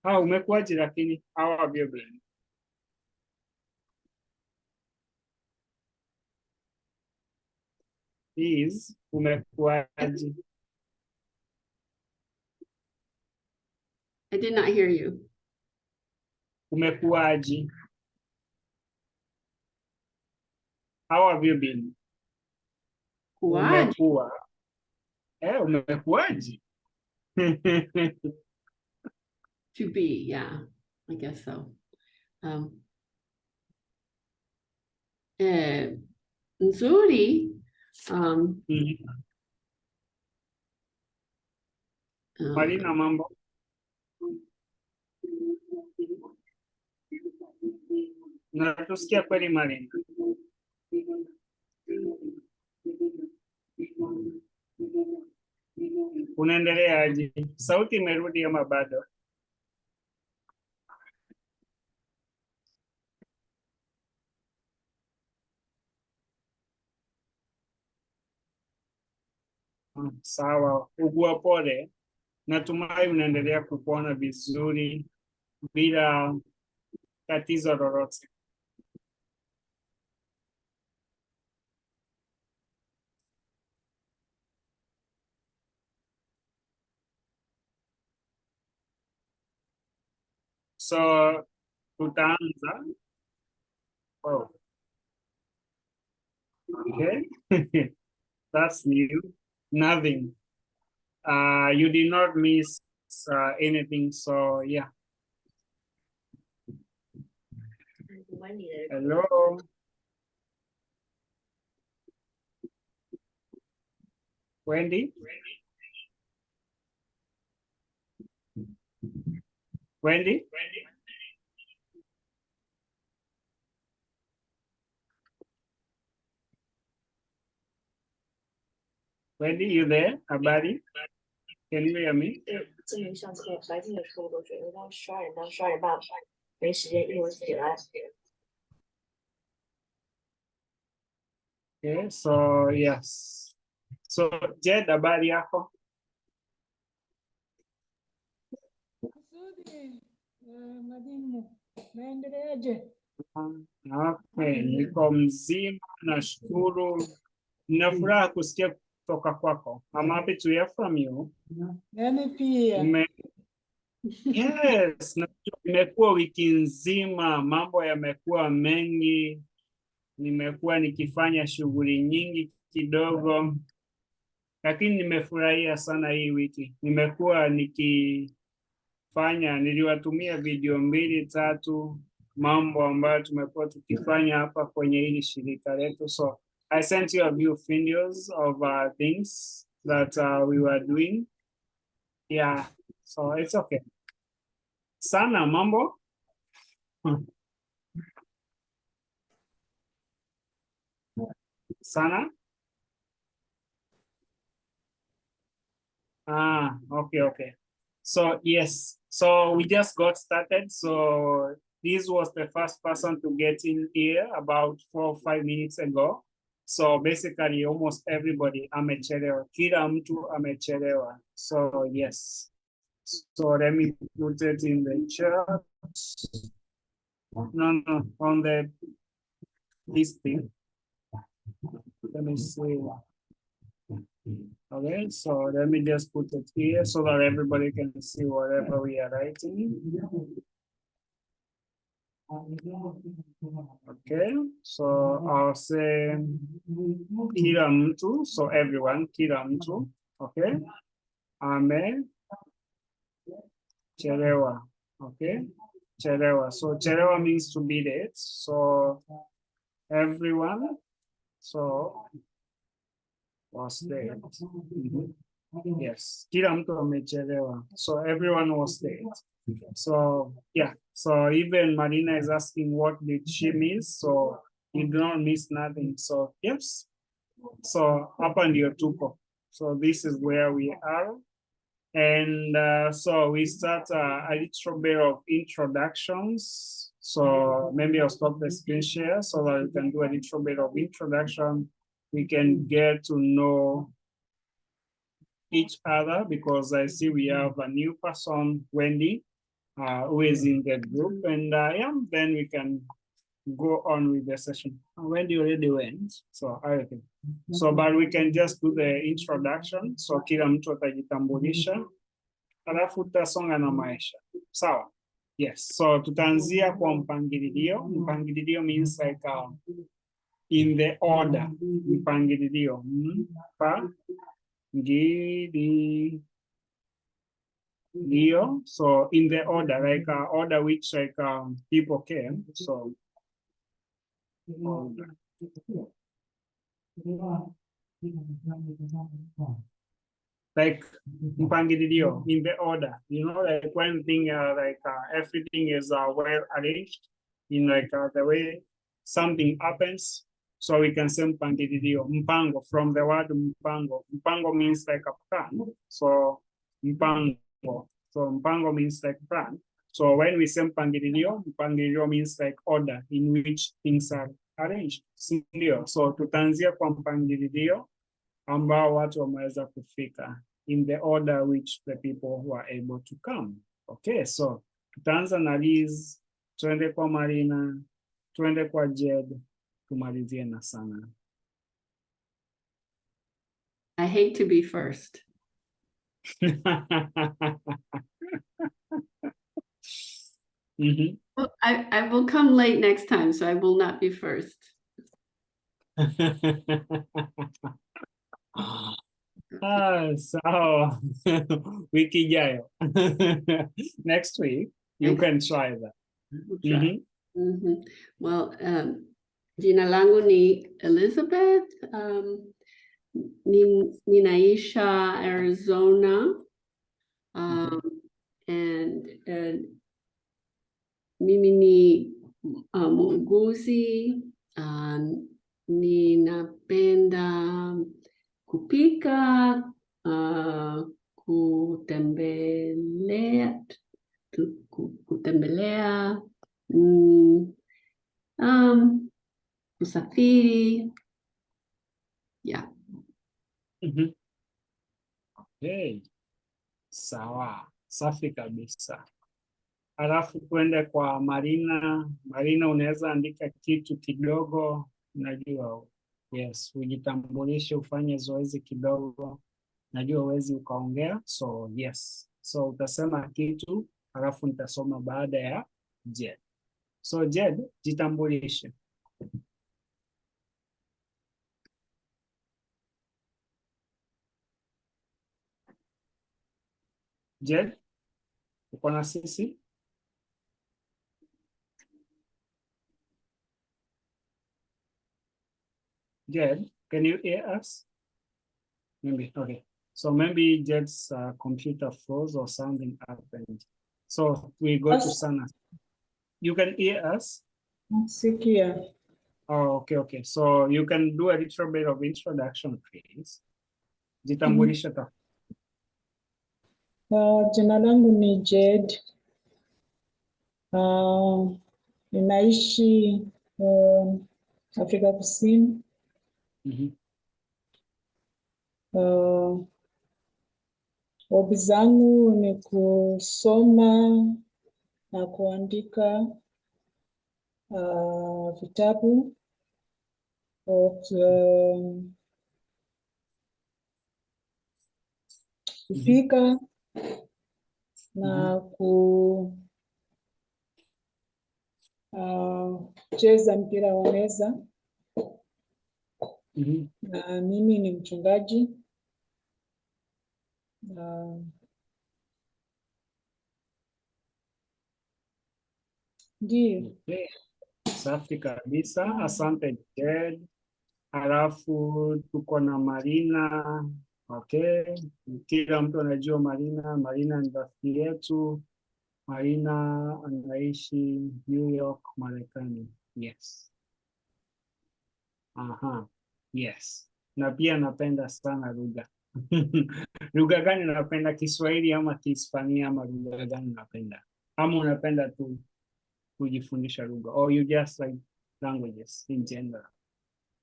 Umekuwaje lakini? How have you been? Is umekuwaje? I did not hear you. Umekuwaje? How have you been? Kuwaje? Umekuwa. Umekuwaje? To be, yeah, I guess so. Nzuri. Marina, mambo? Natusikia kweli Marina? Unaendeleaje? Sauti imerudi ama bado? Sawa, ugua pole. Natumai unaendelea kupona vizuri bila tatizo lolote. So tutaanza. Oh. Okay. That's new. Nothing. You did not miss anything, so yeah. Hello. Wendy? Wendy? Wendy, you there? Habari? Can you hear me? Okay, so yes. So Jed, habari yako? Okay, niko mzima, nashukuru. Nina furaha kusikia kutoka kwako. I'm happy to hear from you. Yes, imekuwa wiki nzima, mambo yamekuwa mengi. Nimekuwa nikifanya shughuli nyingi kidogo, lakini nimefurahia sana hii wiki. Nimekuwa niliwatumia video 2-3 mambo ambayo tumekuwa tukifanya hapa kwenye hili shirika letu. So I sent you a few videos of things that we were doing. Yeah, so it's okay. Sana, mambo? Sana? Okay. So yes, so we just got started. So this was the first person to get in here about 4 or 5 minutes ago. So basically almost everybody amechelewa. Kila mtu amechelewa. So yes. So let me put it in the chat. No, on this thing. Let me see. Okay, so let me just put it here so that everybody can see whatever we are writing. Okay, so I'll say kila mtu, so everyone, kila mtu, okay? Chelewa, okay? Chelewa, so chelewa means to be late, so everyone, so was late. Yes, kila mtu amechelewa, so everyone was late. So yeah, so even Marina is asking what did she miss, so you don't miss nothing. So yes, so hapa ndio tuko. So this is where we are. And so we start a little bit of introductions. So maybe I'll stop the screen share so that we can do a little bit of introduction. We can get to know each other because I see we have a new person, Wendy. who is in the group, and yeah, then we can go on with the session. When do you already went? So okay. So but we can just do the introduction. So kila mtu atajitambulisha, alafu tutasonga na maisha. Sawa? Yes. So tutaanzia kwa mpangilio. Mpangilio means like in the order. Mpangilio. Mpangilio. So in the order, like order which like people came. So order. Like mpangilio in the order, you know, like when thing everything is well arranged in like the way something happens, so we can say mpangilio. Mpango, from the word mpango. Mpango means like a plan. So mpango. So mpango means like plan. So when we say mpangilio, mpangilio means like order in which things are arranged. So tutaanzia kwa mpangilio ambao watu wameweza kufika in the order which the people were able to come. Okay, so tutaanza na Liz, tuende kwa Marina, tuende kwa Jed, tumalizie na Sana. I hate to be first. Mm-hmm. Well, I will come late next time, so I will not be first. So wiki ijayo. Next week, you can try that. Well, jina langu ni Elizabeth. Ninaisha Arizona. And mimi ni muuguzi. Ninapenda kupika, kutembelea, kusafiri. Yeah. Okay. Sawa, safi kabisa. Alafu tuende kwa Marina. Marina, unaweza andika kitu kidogo, najua. Yes, ujitambulishe, ufanye zoezi kidogo. Najua huwezi ukaongea, so yes. So utasema kitu, alafu nitasoma baada ya Jed. So Jed, jitambulishe. Jed, uko na sisi? Jed, can you hear us? Maybe, okay. So maybe Jed's computer froze or something happened. So we go to Sana. You can hear us? Sikia. Oh, okay. So you can do a little bit of introduction, please. Jitambulishe ta. Jina langu ni Jed. Ninaishi Afrika Kusini. Hobi zangu ni kusoma na kuandika vitabu. Kupika na kucheza mpira wa meza. Na mimi ni mchungaji. Ndiyo. Okay. Safi kabisa. Asante Jed. Alafu tuko na Marina. Okay. Kila mtu anajua Marina. Marina ni rafiki yetu. Marina anaishi New York, Marekani. Yes. Aha. Yes. Na pia napenda sana lugha. Lugha gani unapenda? Kiswahili ama Kihispania ama lugha gani unapenda? Ama unapenda tu kujifundisha lugha? Or you just like languages in general?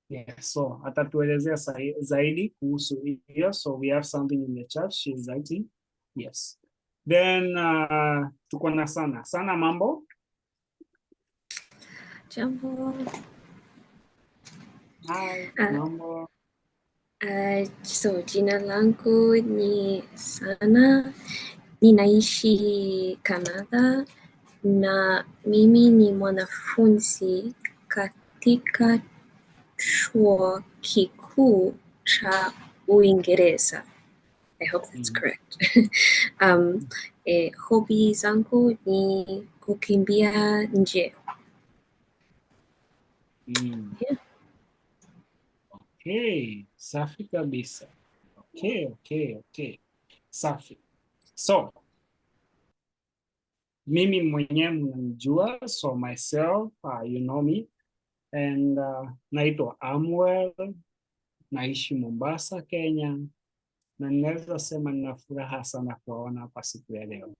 Yeah, so atatuelezea zaidi kuhusu hiyo. So we have something in the chat, she's writing. Yes. Then tuko na Sana. Sana, mambo? Jambo. Hi, Ah. mambo. So jina langu ni Sana, ninaishi Canada na mimi ni mwanafunzi katika chuo kikuu cha Uingereza. I hope that's correct. Hobby zangu ni kukimbia nje. Yeah. Okay, safi kabisa. Okay. Safi. So, mimi mwenyewe mnanijua, so myself, you know me, and naitwa Amwell, naishi Mombasa, Kenya, na ninaweza sema nina furaha sana kuwaona hapa siku ya leo.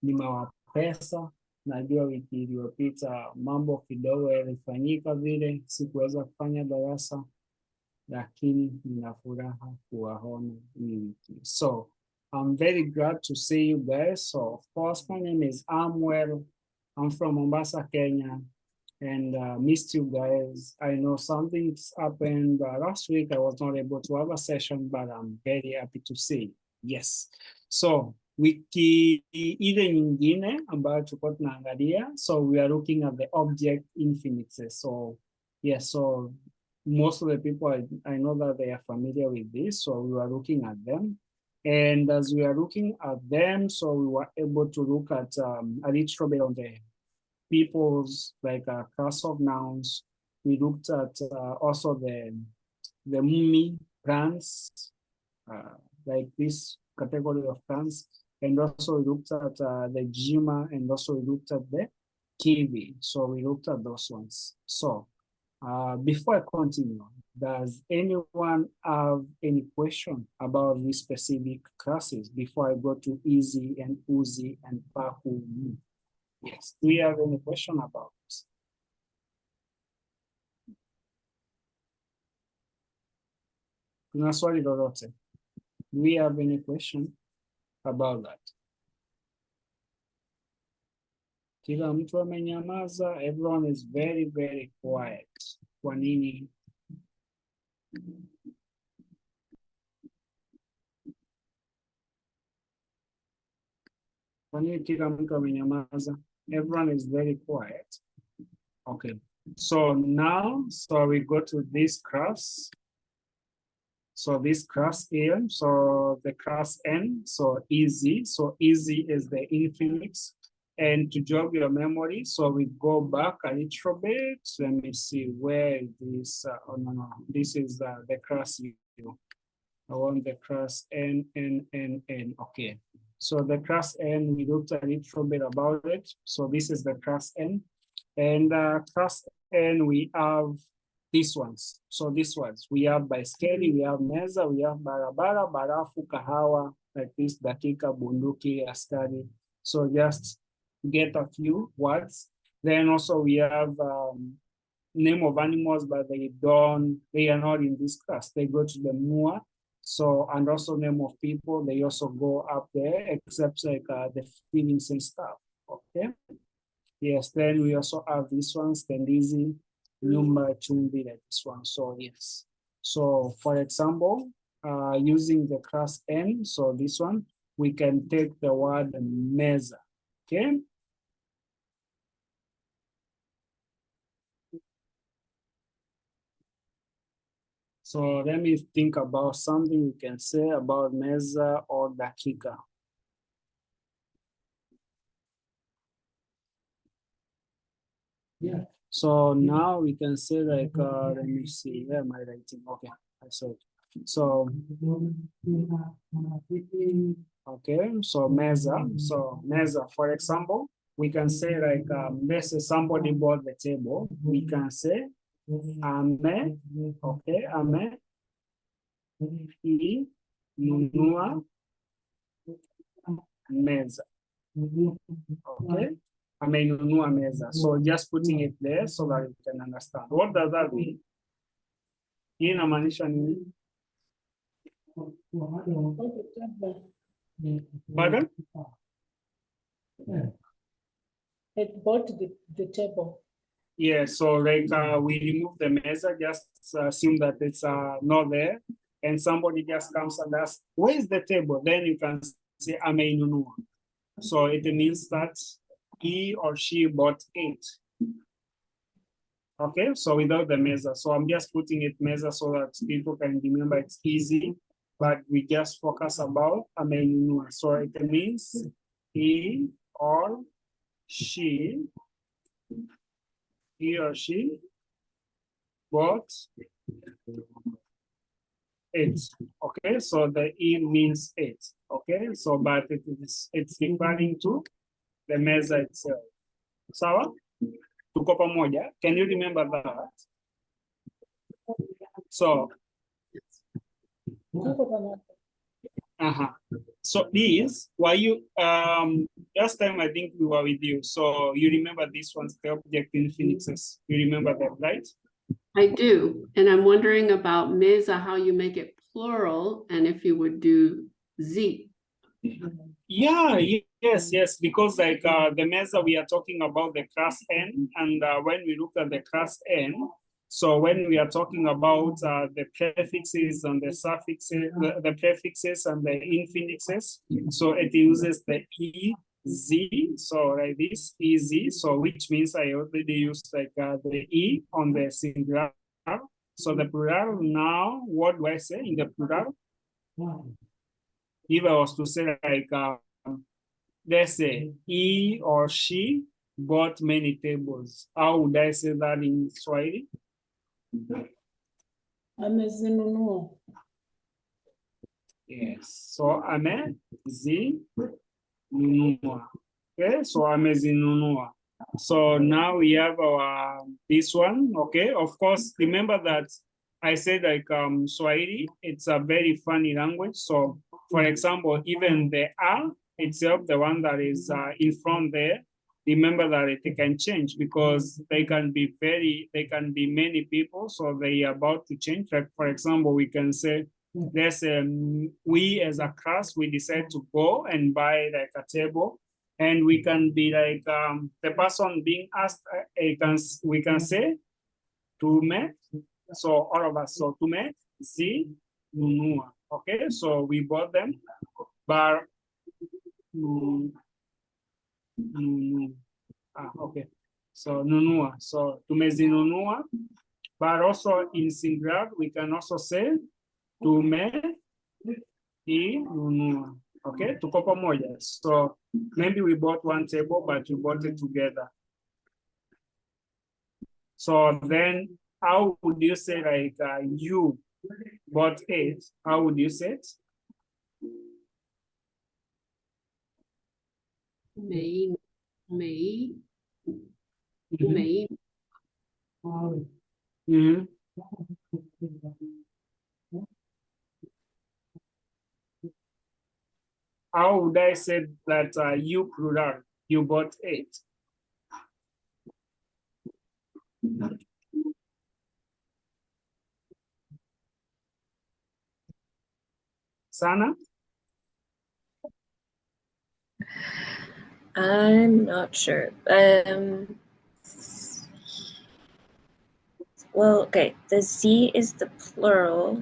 Nimewapesa, najua wiki iliyopita mambo kidogo yalifanyika vile, sikuweza kufanya darasa, lakini nina furaha kuwaona hii wiki. So, I'm very glad to see you guys. So, of course, my name is Amwell. I'm from Mombasa, Kenya, and missed you guys. I know something's happened last week. I was not able to have a session, but I'm very happy to see you. Yes. So, wiki ile nyingine ambayo tulikuwa tunaangalia, so we are looking at the object infixes. So, yes, so most of the people, I know that they are familiar with this, so we were looking at them. And as we are looking at them, so we were able to look at a little bit on the people's, like a class of nouns. We looked at also the mumi plants, like this category of plants. And also we looked at the jima, and also we looked at the kiwi. So we looked at those ones. So before I continue, does anyone have any question about these specific classes before I go to easy and uzi and paku? Yes, do you have any question about this? Kuna swali lolote? Do we have any question about that? Kila mtu amenyamaza, everyone is very, very quiet. Kwa nini? Kwa nini kila mtu amenyamaza? Everyone is very quiet. Okay, so now, so we go to this class. So this class here, so the class N, so easy. So easy is the infix. And to jog your memory, so we go back a little bit. Let me see where this, oh no, this is the class U. I want the class N. Okay. So the class N, we looked a little bit about it. So this is the class N. And class N, we have these ones. So these ones, we have baiskeli, we have meza, we have barabara, barafu, kahawa, like this, dakika, bunduki, askari. So just get a few words. Then also we have name of animals, but they are not in this class. They go to the MUA. So, and also name of people, they also go up there, except like the feelings and stuff, okay? Yes, then we also have this one, Stendizi, Nyumba, Chumbi, like this one, so yes. So, for example, using the class N, so this one, we can take the word meza, okay? So let me think about something we can say about meza or dakika. Yeah. So now we can say like, let me see, where am I writing? Okay, I saw it. So, okay, so meza. So meza, for example, we can say like, let's say somebody bought the table. We can say, ame, okay, ame, nunua meza. Okay, amenunua meza. So just putting it there so that you can understand. What does that mean? Hii inamaanisha nini? Pardon? It bought the table. Yeah, so like we remove the mesa, just assume that it's not there, and somebody just comes and asks, "Where is the table?" Then you can say ameinunua. So it means that he or she bought it. Okay, so without the mesa. So I'm just putting it mesa so that people can remember it's easy, but we just focus about ameinunua. So it means he or she bought it. Okay, so the E means it. Okay, so but it's referring to the mesa itself. Sawa? Tuko pamoja? Can you remember that? So, Tuko pamoja. so these were you last time I think we were with you. So you remember this one's the object infixes. You remember that, right? I do, and I'm wondering about mesa, how you make it plural, and if you would do z. Yeah, yes, because like the mesa we are talking about the class N, and when we look at the class N, so when we are talking about the prefixes and the suffixes, the prefixes and the infixes, so it uses the E, Z, so like this, EZ, so which means I already used like the E on the singular. So the plural now, what do I say in the plural? If I was to say like, let's say he or she bought many tables, how would I say that in Swahili? Amezinunua. Yes, so amezinunua. Okay, so amezinunua. So now we have our this one. Okay, of course, remember that I said like Swahili, it's a very funny language. So for example, even the R itself, the one that is in front there, remember that it can change because they can be many people, so they are about to change. Like for example, we can say there's we as a class, we decide to go and buy like a table, and we can be like the person being asked, we can say tume, so all of us, so tume si nunua. Okay, so we bought them, but okay, so nunua, so tumezinunua, but also in singular we can also say tumenunua. Okay, tuko pamoja. So maybe we bought one table, but we bought it together. So then how would you say like you bought it? How would you say it? Mei. Mhm. How would I say that you plural, you bought it? Sana? I'm not sure. Well, okay, the Z is the plural.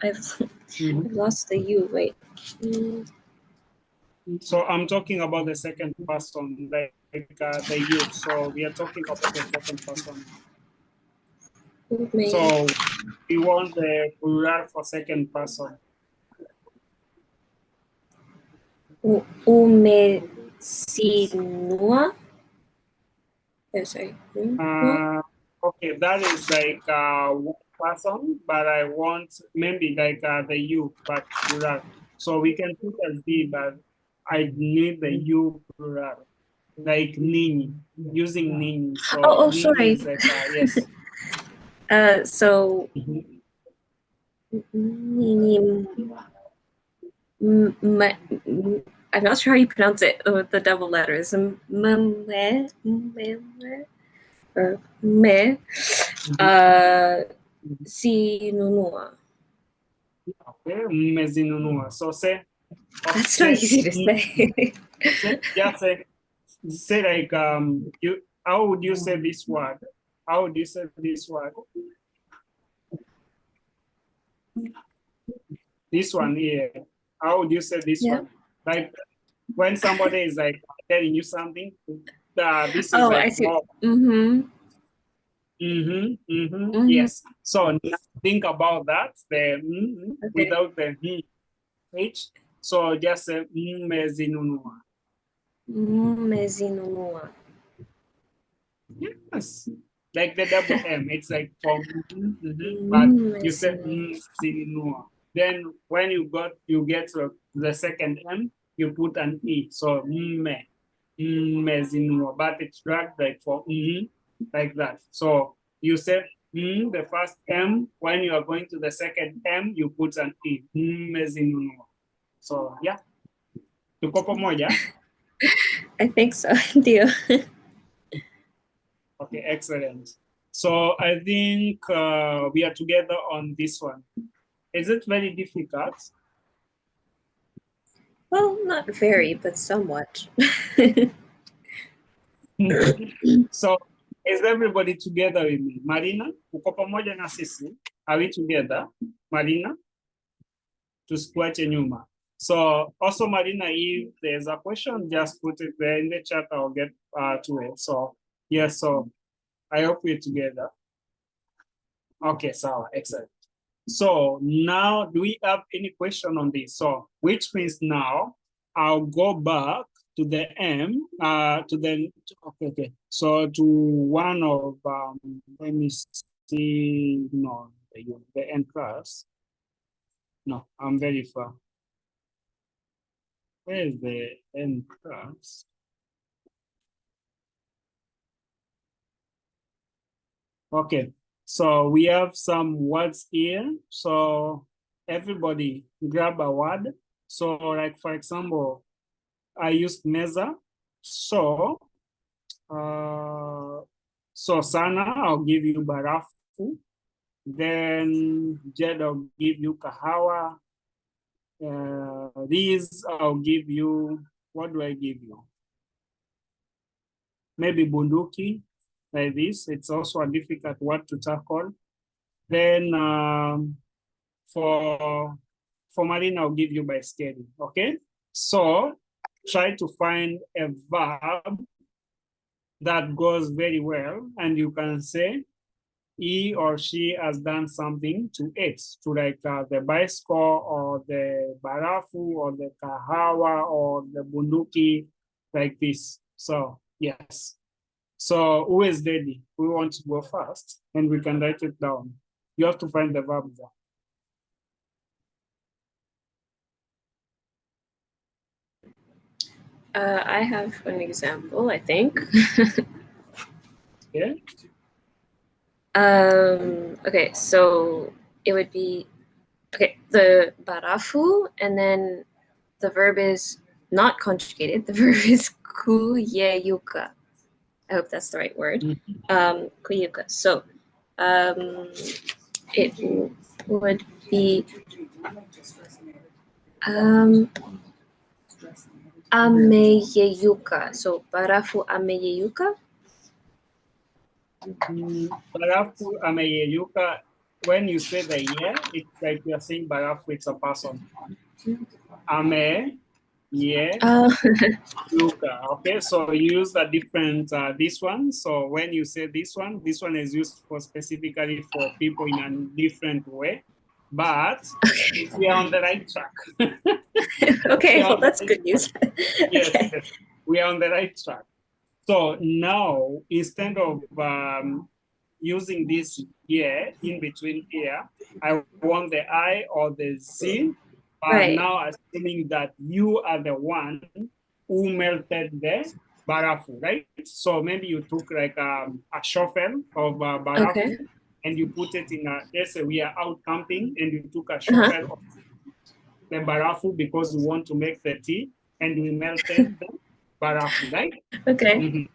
I've lost the U, wait. So I'm talking about the second person, like the you. So we are talking about the second person. So we want the plural for second person. Umesinua? Oh, sorry. Okay, that is like one person, but I want maybe like the you, but plural. So we can put as B, but I need the you plural, like ninyi, using ninyi. So Oh, ninyi sorry. is like, yes. So I'm not sure how you pronounce it with the double letters. Or me. Sinunua. Okay, mmezinunua. So say. That's not easy to say. Just say say like you how would you say this word? How would you say this word? This one here. How would you say this Yeah. one? Like when somebody is like telling you something, this is Oh, I like see. more. Mm-hmm. Yes. So now think about that. The Okay. without the H. So just say mezinunua. Mezinunua. Yes. Like the double M. It's like from but you say Mezinunua. mezinunua. Then when you get to the second M, you put an E. So mezinunua. But it's dragged like for like that. So you say the first M. When you are going to the second M, you put an E. Mezinunua. So yeah. Tuko pamoja? I think so. Deal. Okay, excellent. So I think we are together on this one. Is it very difficult? Well, not very, but somewhat. So is everybody together with me? Marina, uko pamoja na sisi? Are we together? Marina? Tusikuache nyuma. So also Marina, if there's a question, just put it there in the chat. I'll get to it. So yes, so I hope we're together. Okay, so excellent. So now, do we have any question on this? So which means now I'll go back to the M, okay. So to one of, let me see, no, the N class. No, I'm very far. Where is the N class? Okay, so we have some words here. So everybody grab a word. So like, for example, I used meza. So sana, I'll give you barafu. Then Jed, I'll give you kahawa. These I'll give you, what do I give you? Maybe bunduki, like this. It's also a difficult word to tackle. Then for Marina, I'll give you by skating, okay? So try to find a verb that goes very well, and you can say he or she has done something to it, to like the bicycle or the barafu or the kahawa or the bunduki, like this. So yes. So who is ready? We want to go first, and we can write it down. You have to find the verb there. I have an example, I think. Yeah. Okay, so it would be the barafu, and then the verb is not conjugated. The verb is kuyeyuka. I hope that's the right word. Kuyeyuka. So it would be ameyeyuka. So barafu ameyeyuka. Barafu ameyeyuka. When you say the yeah, it's like you're saying barafu, it's a person. Ame, yeah, yuka. Okay, so you use a different this one. So when you say this one is used for specifically for people in a different way, but we are on the right track. Okay, well that's good news. Yes, Okay. yes, we are on the right track. So now instead of using this here in between here, I want the I or the Z. Right. Now assuming that you are the one who melted the barafu, right? So maybe you took like a shovel of barafu, Okay. and you put it in a, let's say we are out camping and you took a shovel of the barafu because you want to make the tea, and we melted the barafu, right? Okay.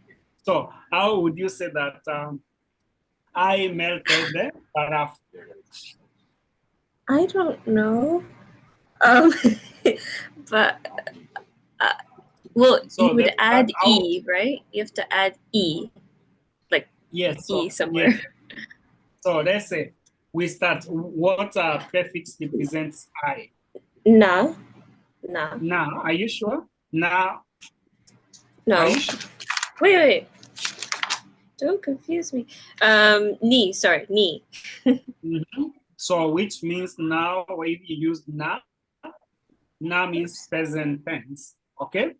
So how would you say that I melted the barafu? I don't know. But Well, So you would add out. E, right? You have to add E, like Yes. So, E somewhere. yes. So let's say we start. What prefix represents I? Na. Na. Now, are you sure? Now, No. are you sure? Wait. Don't confuse me. Ni. Sorry, ni. Mhm. So which means now, if you use na means present tense. Okay,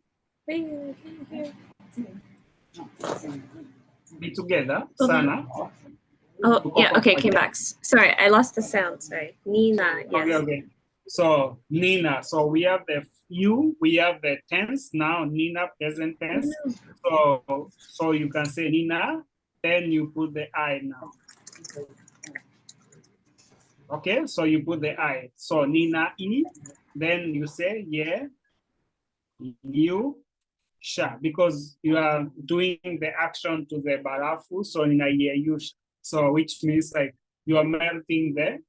be together. Sana. Oh, yeah. Tuko Okay, pamoja. came back. Sorry, I lost the sound. Sorry. Nina. Yes. Okay. So Nina. So we have the you. We have the tense now. Nina present tense. So you can say Nina. Then you put the I now. Okay. So you put the I. So Nina I. Then you say yeah. You. Sha, because you are doing the action to the barafu, so in a year so which means like you are melting the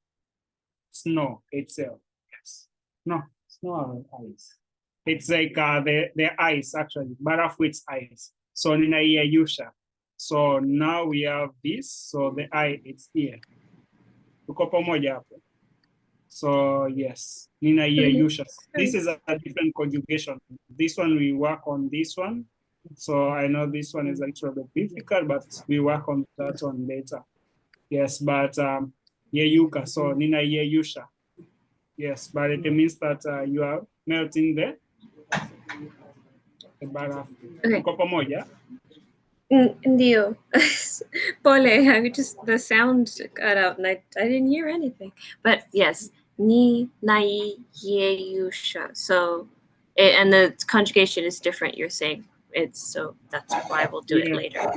snow itself. Yes. No, snow or ice. It's like the ice actually. Barafu it's ice. So in a year yusha. So now we have this, so the I it's here. Tuko pamoja hapo. So yes, Nina Yusha. This is a different conjugation. This one we work on this one. So I know this one is actually a bit difficult, but we work on that one later. Yes, but Yeyuka, so Nina Yeyusha. Yes, but it means that you are melting the barafu. Okay. Tuko pamoja? Ndio. Pole, I just the sound cut out and I didn't hear anything. But yes, ni nai yusha. So and the conjugation is different, you're saying. It's so that's why we'll do it later.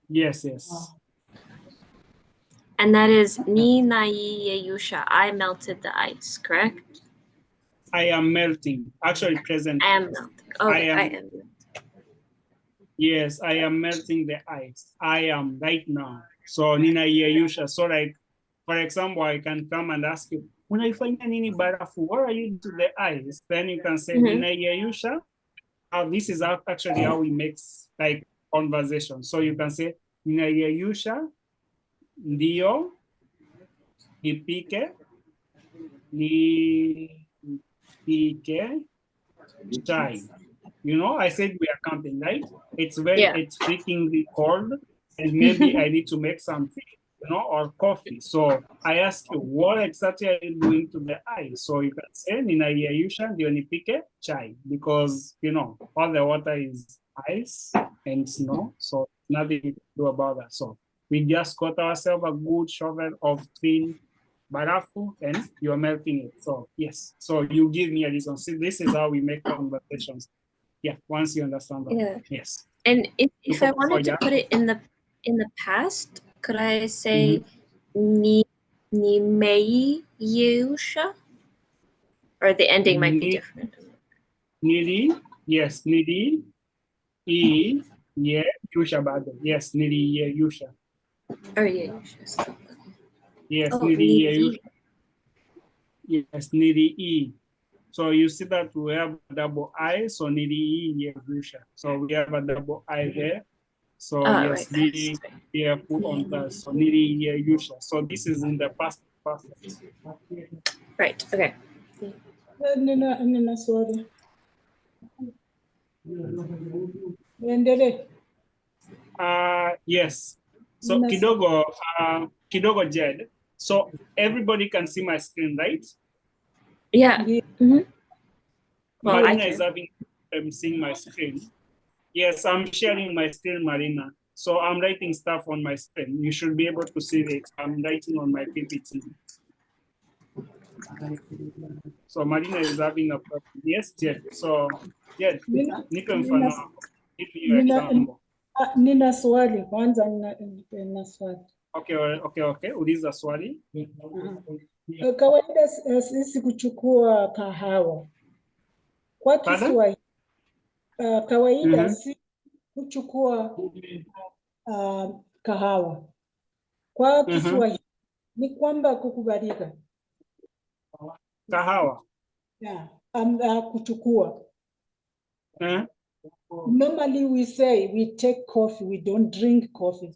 Yes. And that is ni nai yusha. I melted the ice, correct? I am melting. Actually present. I am melting. Okay, I am. Yes, I am melting the ice. I am right now. So Nina Yeyusha. So like, for example, I can come and ask you, when I find nini barafu, what are you to the ice? Then you can say Nina Yeyusha. This is actually how we make like conversation. So you can say Nina Yeyusha, ndio, nipike, nipike, chai. You know, I said we are camping, right? It's freaking cold, and maybe I need to make something, or coffee. So I ask you, what exactly are you doing to the ice? So you can say, ninayeyusha ndio nipike chai, because all the water is ice and snow, so nothing to do about that. So we just got ourselves a good shovel of clean barafu, and you're melting it. So yes, so you give me a reason. See, this is how we make conversations. Yeah, once you understand that. Yeah. Yes. And if I wanted to put it in the past, could I say ni mei yusha? Or the ending might be different. Nili, yes, nili, ye, yusha bado. Yes, nili, ye, yusha. Oh, yeah, yusha. Yes, nili, ye, yusha. Yes, nili, e. So you see that we have a double I, so nili, e, ye, yusha. So we have a double I there. So yes, be careful on that. So nili, ye, yusha. So this is in the past perfect. Right, okay. Nina swali. Niendelee. Yes. So kidogo Jed. So everybody can see my screen, right? Yeah. Well, Marina is having seeing my screen. Yes, I'm sharing my screen, Marina. So I'm writing stuff on my screen. You should be able to see it. I'm writing on my PPT. So Marina is having a problem. Yes, Jed. So Jed, nipe mfano wako. Give me your example. Nina swali kwanza, nina swali. Okay. Uliza swali. Kawaida sisi kuchukua kahawa kwa Kiswahili, kawaida si kuchukua kahawa kwa Kiswahili ni kwamba kukubalika. Kahawa. Yeah. Kuchukua. Huh? Normally we say we take coffee, we don't drink coffee.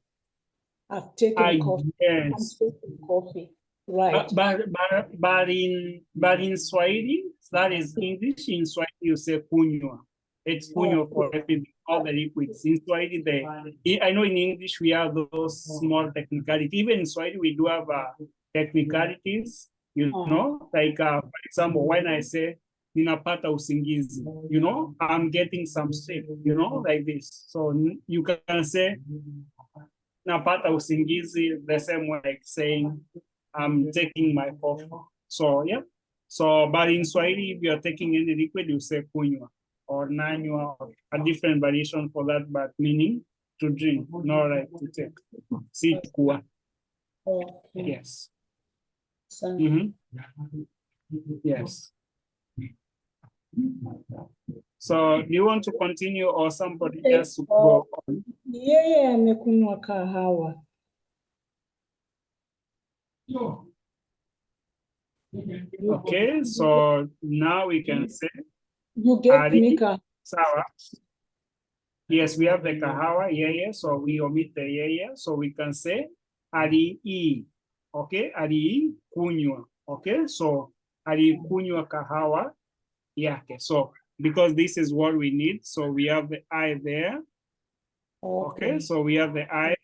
I've taken coffee. I'm Yes. taking coffee. Right. But in Swahili, that is English. In Swahili, you say kunywa. It's kunywa for everything, all the liquids. In Swahili, I know in English we have those small technicalities. Even in Swahili, we do have technicalities. You know, like for example, when I say ninapata usingizi, you know, I'm getting some sleep. You know, like this. So you can say napata usingizi the same way, like saying I'm taking my coffee. So yeah. So but in Swahili, if you're taking any liquid, you say kunywa or nanywa, or a different variation for that, but meaning to drink, not like to take. Si kuwa. Okay. Yes. So, Yes. So do you want to continue or somebody else to go on? yeye amekunywa kahawa. Okay, so now we can say You get me Ari. kahawa. Sawa. Yes, we have the kahawa, yeah. So we omit the yeah. So we can say alii. Okay, alii kunywa. Okay, so alikunywa kahawa yake. So because this is what we need, so we have the I there. Okay, so we have the I,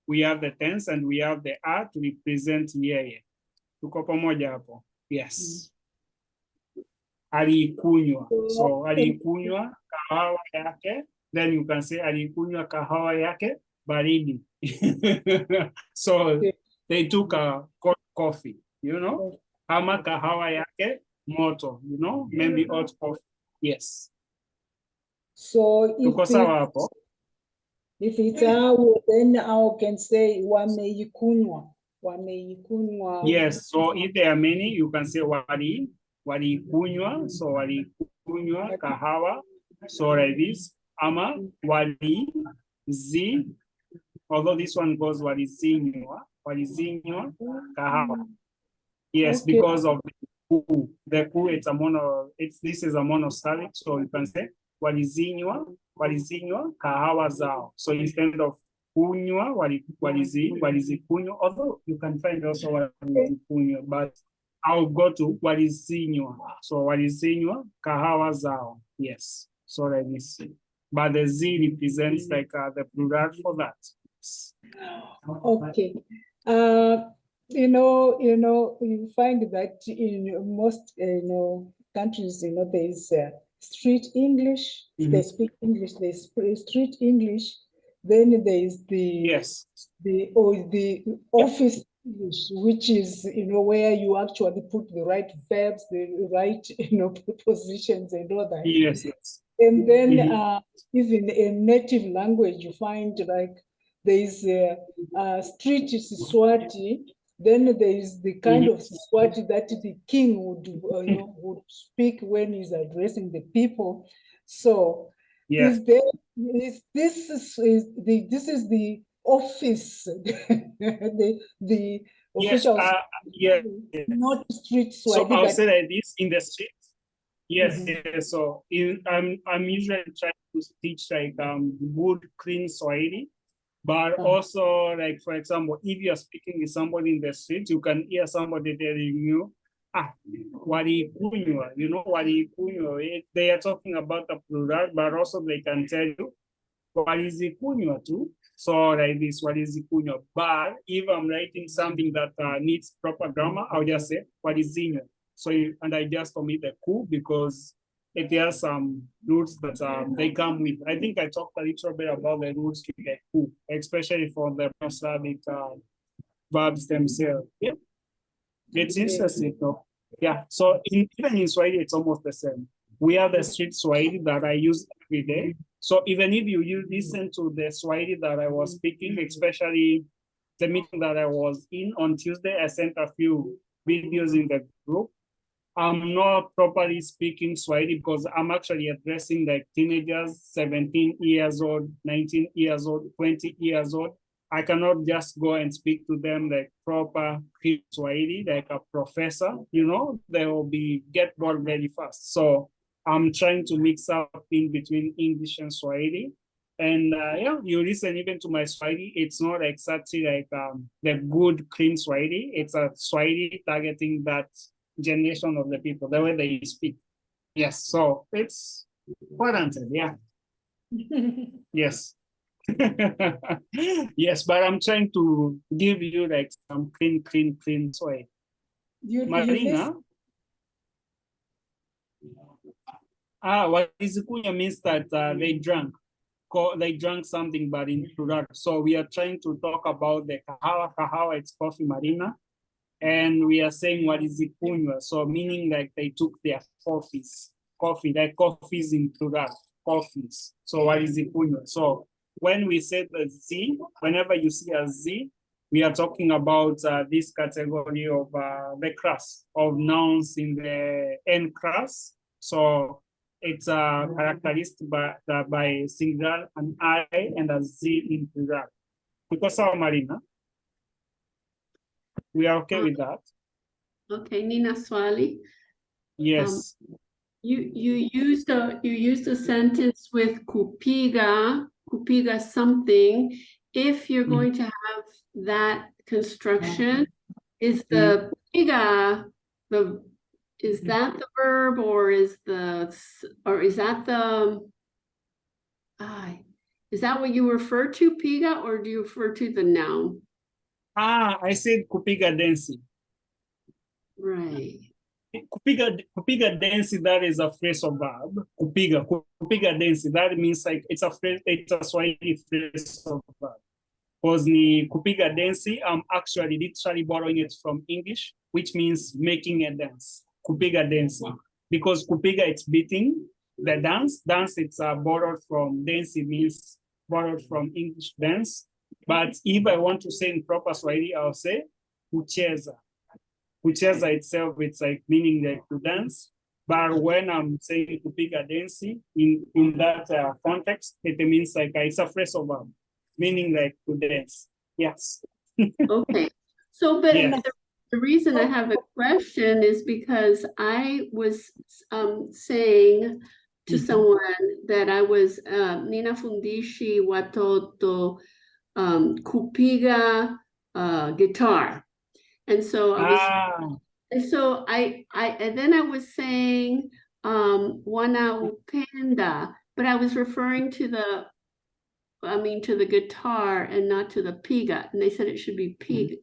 we have the tense, and we have the A to represent yeye. Tuko pamoja hapo? Yes. Alikunywa. So alikunywa kahawa yake. Then you can say alikunywa kahawa yake baridi. So they took a coffee, you know? Ama kahawa yake moto, you know? Maybe hot coffee. Yes. So Tuko sawa hapo? if it's our, then I can say wameikunywa. Wameikunywa. Yes, so if there are many, you can say walikunywa, so walikunywa kahawa, so like this, ama although this one goes walizinywa kahawa. Yes, Okay. because of the ku, this is a monosyllabic, so you can say walizinywa kahawa zao. So instead of kunywa, walizikunywa, although you can find also walizikunywa, but I'll go to walizinywa. So walizinywa kahawa zao. Yes, so like this. But the Z represents like the plural for that. Okay. You find that in most, countries, there is street English. They speak English. They speak street English. Then there is the office English, which is where you actually put the right verbs, the right prepositions, and all that. Yes. And then even in native language, you find like there is street Swati. Then there is the kind of Swati that the king would speak when he's addressing the people. So this is the office, the official, not street Swati. So I'll say like this in the street. Yes, So I'm usually trying to teach like good, clean Swahili, but also like, for example, if you're speaking with somebody in the street, you can hear somebody telling you, walikunywa, walikunywa. They are talking about the plural, but also they can tell you walizikunywa too. So like this, walizikunywa. But if I'm writing something that needs proper grammar, I'll just say walizinywa. So, and I just omit the ku because it has some roots that they come with. I think I talked a little bit about the roots to get ku, especially for the monosyllabic verbs themselves. Yeah, it's interesting though. Yeah, so even in Swahili, it's almost the same. We have the street Swahili that I use every day. So even if you listen to the Swahili that I was speaking, especially the meeting that I was in on Tuesday, I sent a few videos in the group. I'm not properly speaking Swahili because I'm actually addressing like teenagers, 17 years old, 19 years old, 20 years old. I cannot just go and speak to them like proper Swahili, like a professor, they will get bored very fast. So I'm trying to mix up in between English and Swahili. And yeah, you listen even to my Swahili, it's not exactly like the good, clean Swahili. It's a Swahili targeting that generation of the people, the way they speak. Yes, so it's warranted, yeah. Yes. Yes, but I'm trying to give you like some clean Swahili. Marina? What is kunya means that they drank. They drank something but in plural. So we are trying to talk about the kahawa. Kahawa, it's coffee, Marina. And we are saying what is kunywa. So meaning like they took their coffees. Coffee, like coffees in plural. Coffees. So what is kunywa? So when we say the Z, whenever you see a Z, we are talking about this category of the class of nouns in the N class. So it's characterized by singular, an I, and a Z in plural. Because our Marina, we are okay with that. Okay, Nina Swali. Yes. You used a sentence with kupiga something. If you're going to have that construction, is the piga is that the verb, or is that what you refer to, piga, or do you refer to the noun? I said kupiga densi. Right. Kupiga densi, that is a phrasal verb. Kupiga densi, that means like it's a Swahili phrasal verb. Because ni kupiga densi, I'm actually literally borrowing it from English, which means making a dance. Kupiga densi. Because kupiga, it's beating the dance. Dance, it's borrowed from, densi means borrowed from English dance. But if I want to say in proper Swahili, I'll say kucheza. Kucheza itself, it's like meaning like to dance. But when I'm saying kupiga densi, in that context, it means like it's a phrasal verb, meaning like to dance. Yes. Okay. So, but Yes. the reason I have a question is because I was saying to someone that I was Nina Fundishi Watoto kupiga guitar. And so I was and then I was saying wana upenda, but I was referring to the guitar and not to the piga. And they said it should be piga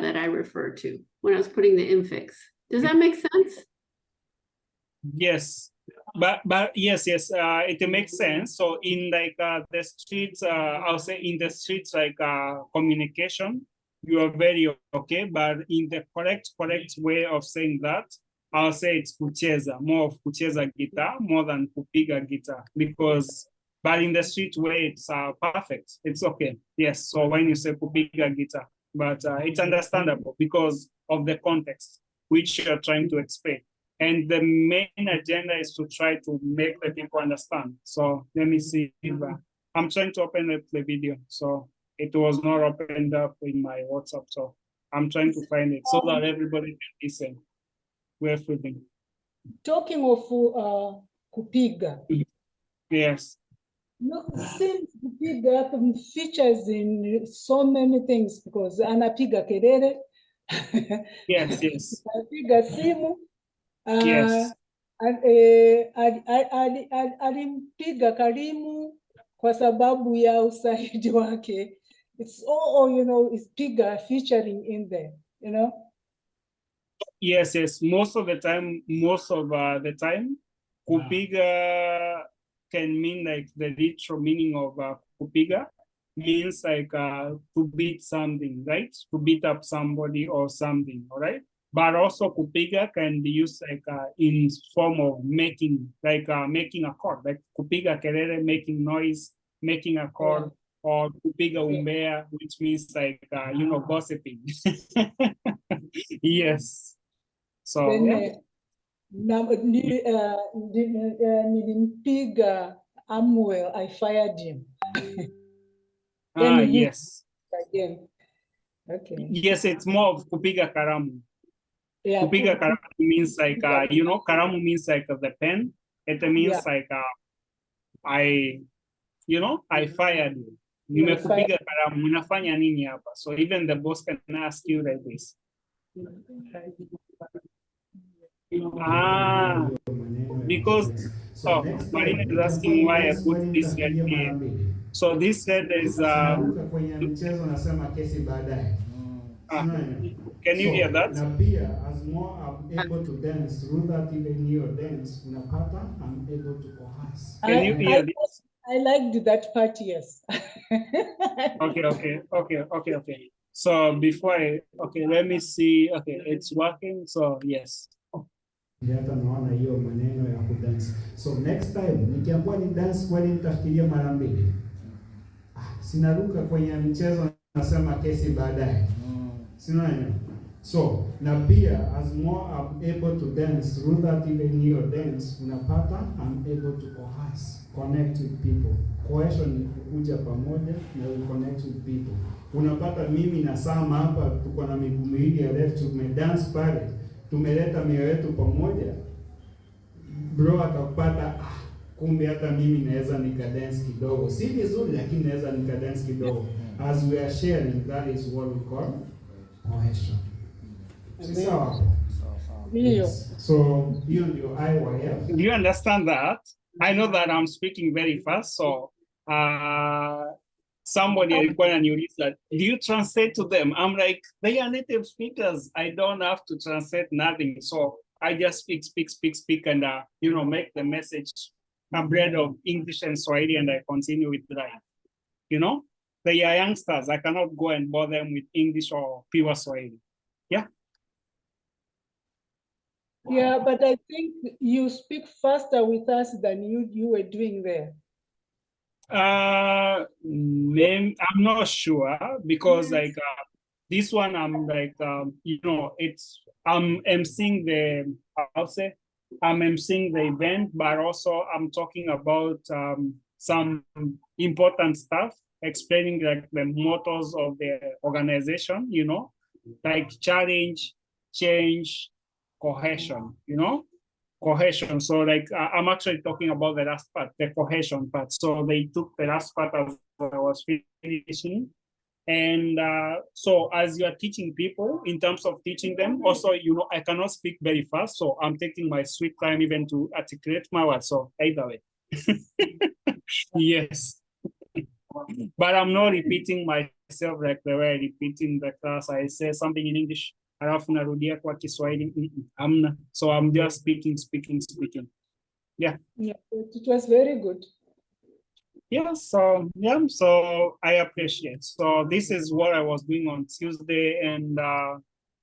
that I referred to when I was putting the infix. Does that make sense? Yes. But yes, it makes sense. So in like the streets, I'll say in the streets, like communication, you are very okay. But in the correct way of saying that, I'll say it's kucheza, more of kucheza guitar, more than kupiga guitar. But in the street way, it's perfect. It's okay. Yes. So when you say kupiga guitar, but it's understandable because of the context which you're trying to explain. And the main agenda is to try to make the people understand. So let me see if I'm trying to open up the video. So it was not opened up in my WhatsApp. So I'm trying to find it so that everybody can listen. We're feeling. Talking of kupiga. Yes. Since kupiga features in so many things because anapiga kelele. Yes. Anapiga simu. Yes. Alimpiga Karimu kwa sababu ya usaidi wake. It's all, it's piga featuring in there, Yes. Most of the time, kupiga can mean like the literal meaning of kupiga means like to beat something, right? To beat up somebody or something, all right? But also kupiga can be used like in form of making, like making a chord, like kupiga kelele, making noise, making a chord, or kupiga umbea, which means like, gossiping. Yes. So, nilimpiga Amwell, I fired him. Yes. Again. Okay. Yes, it's more of kupiga karamu. Yeah, Kupiga karamu means like, karamu means like the pen. It means Yeah. like I fired you. You fired. Nimekupiga kalamu, unafanya nini hapa? So even the boss can ask you like this. Ah, because Marina is asking why I put this head here. So this head is kwenye mchezo nasema kesi baadaye. Can you hear that? Na pia as more I'm able to dance through that even your dance unapata I'm able to coerce. Can you hear this? I liked that part, yes. Okay. So before let me see. Okay, it's working. So yes. Hata naona hiyo maneno ya kudance. So next time nikiambiwa ni dance kweli nitafikiria mara mbili. Sinaruka kwenye mchezo nasema kesi baadaye. Sinaona. So na pia as more I'm able to dance through that even your dance unapata I'm able to coerce, connect with people. Coercion ni kukuja pamoja na we connect with people. Unapata mimi na Sama hapa tuko na miguu miwili ya left tumedance pale. Tumeleta mioyo yetu pamoja. Bro akapata kumbe hata mimi naweza nikadance kidogo. Si vizuri lakini naweza nikadance kidogo. As we are sharing, that is what we call coercion. So hiyo ndio IYF. Do you understand that? I know that I'm speaking very fast, so somebody alikuwa ananiuliza, do you translate to them? I'm like, they are native speakers. I don't have to translate nothing. So I just speak, and make the message a blend of English and Swahili, and I continue with life. They are youngsters. I cannot go and bother them with English or pure Swahili. Yeah. Yeah, but I think you speak faster with us than you were doing there. I'm not sure because this one I'm like I'm emceeing the event, but also I'm talking about some important stuff, explaining like the mottos of the organization, like challenge, change, cohesion, cohesion. So like I'm actually talking about the last part, the cohesion part. So they took the last part as I was finishing. And so as you are teaching people, in terms of teaching them, also, I cannot speak very fast. So I'm taking my sweet time even to articulate my words. So either way. Yes. But I'm not repeating myself like the way I repeat in the class. I say something in English, alafu narudia kwa Kiswahili. So I'm just speaking. Yeah. Yeah, it was very good. Yeah, so I appreciate. So this is what I was doing on Tuesday and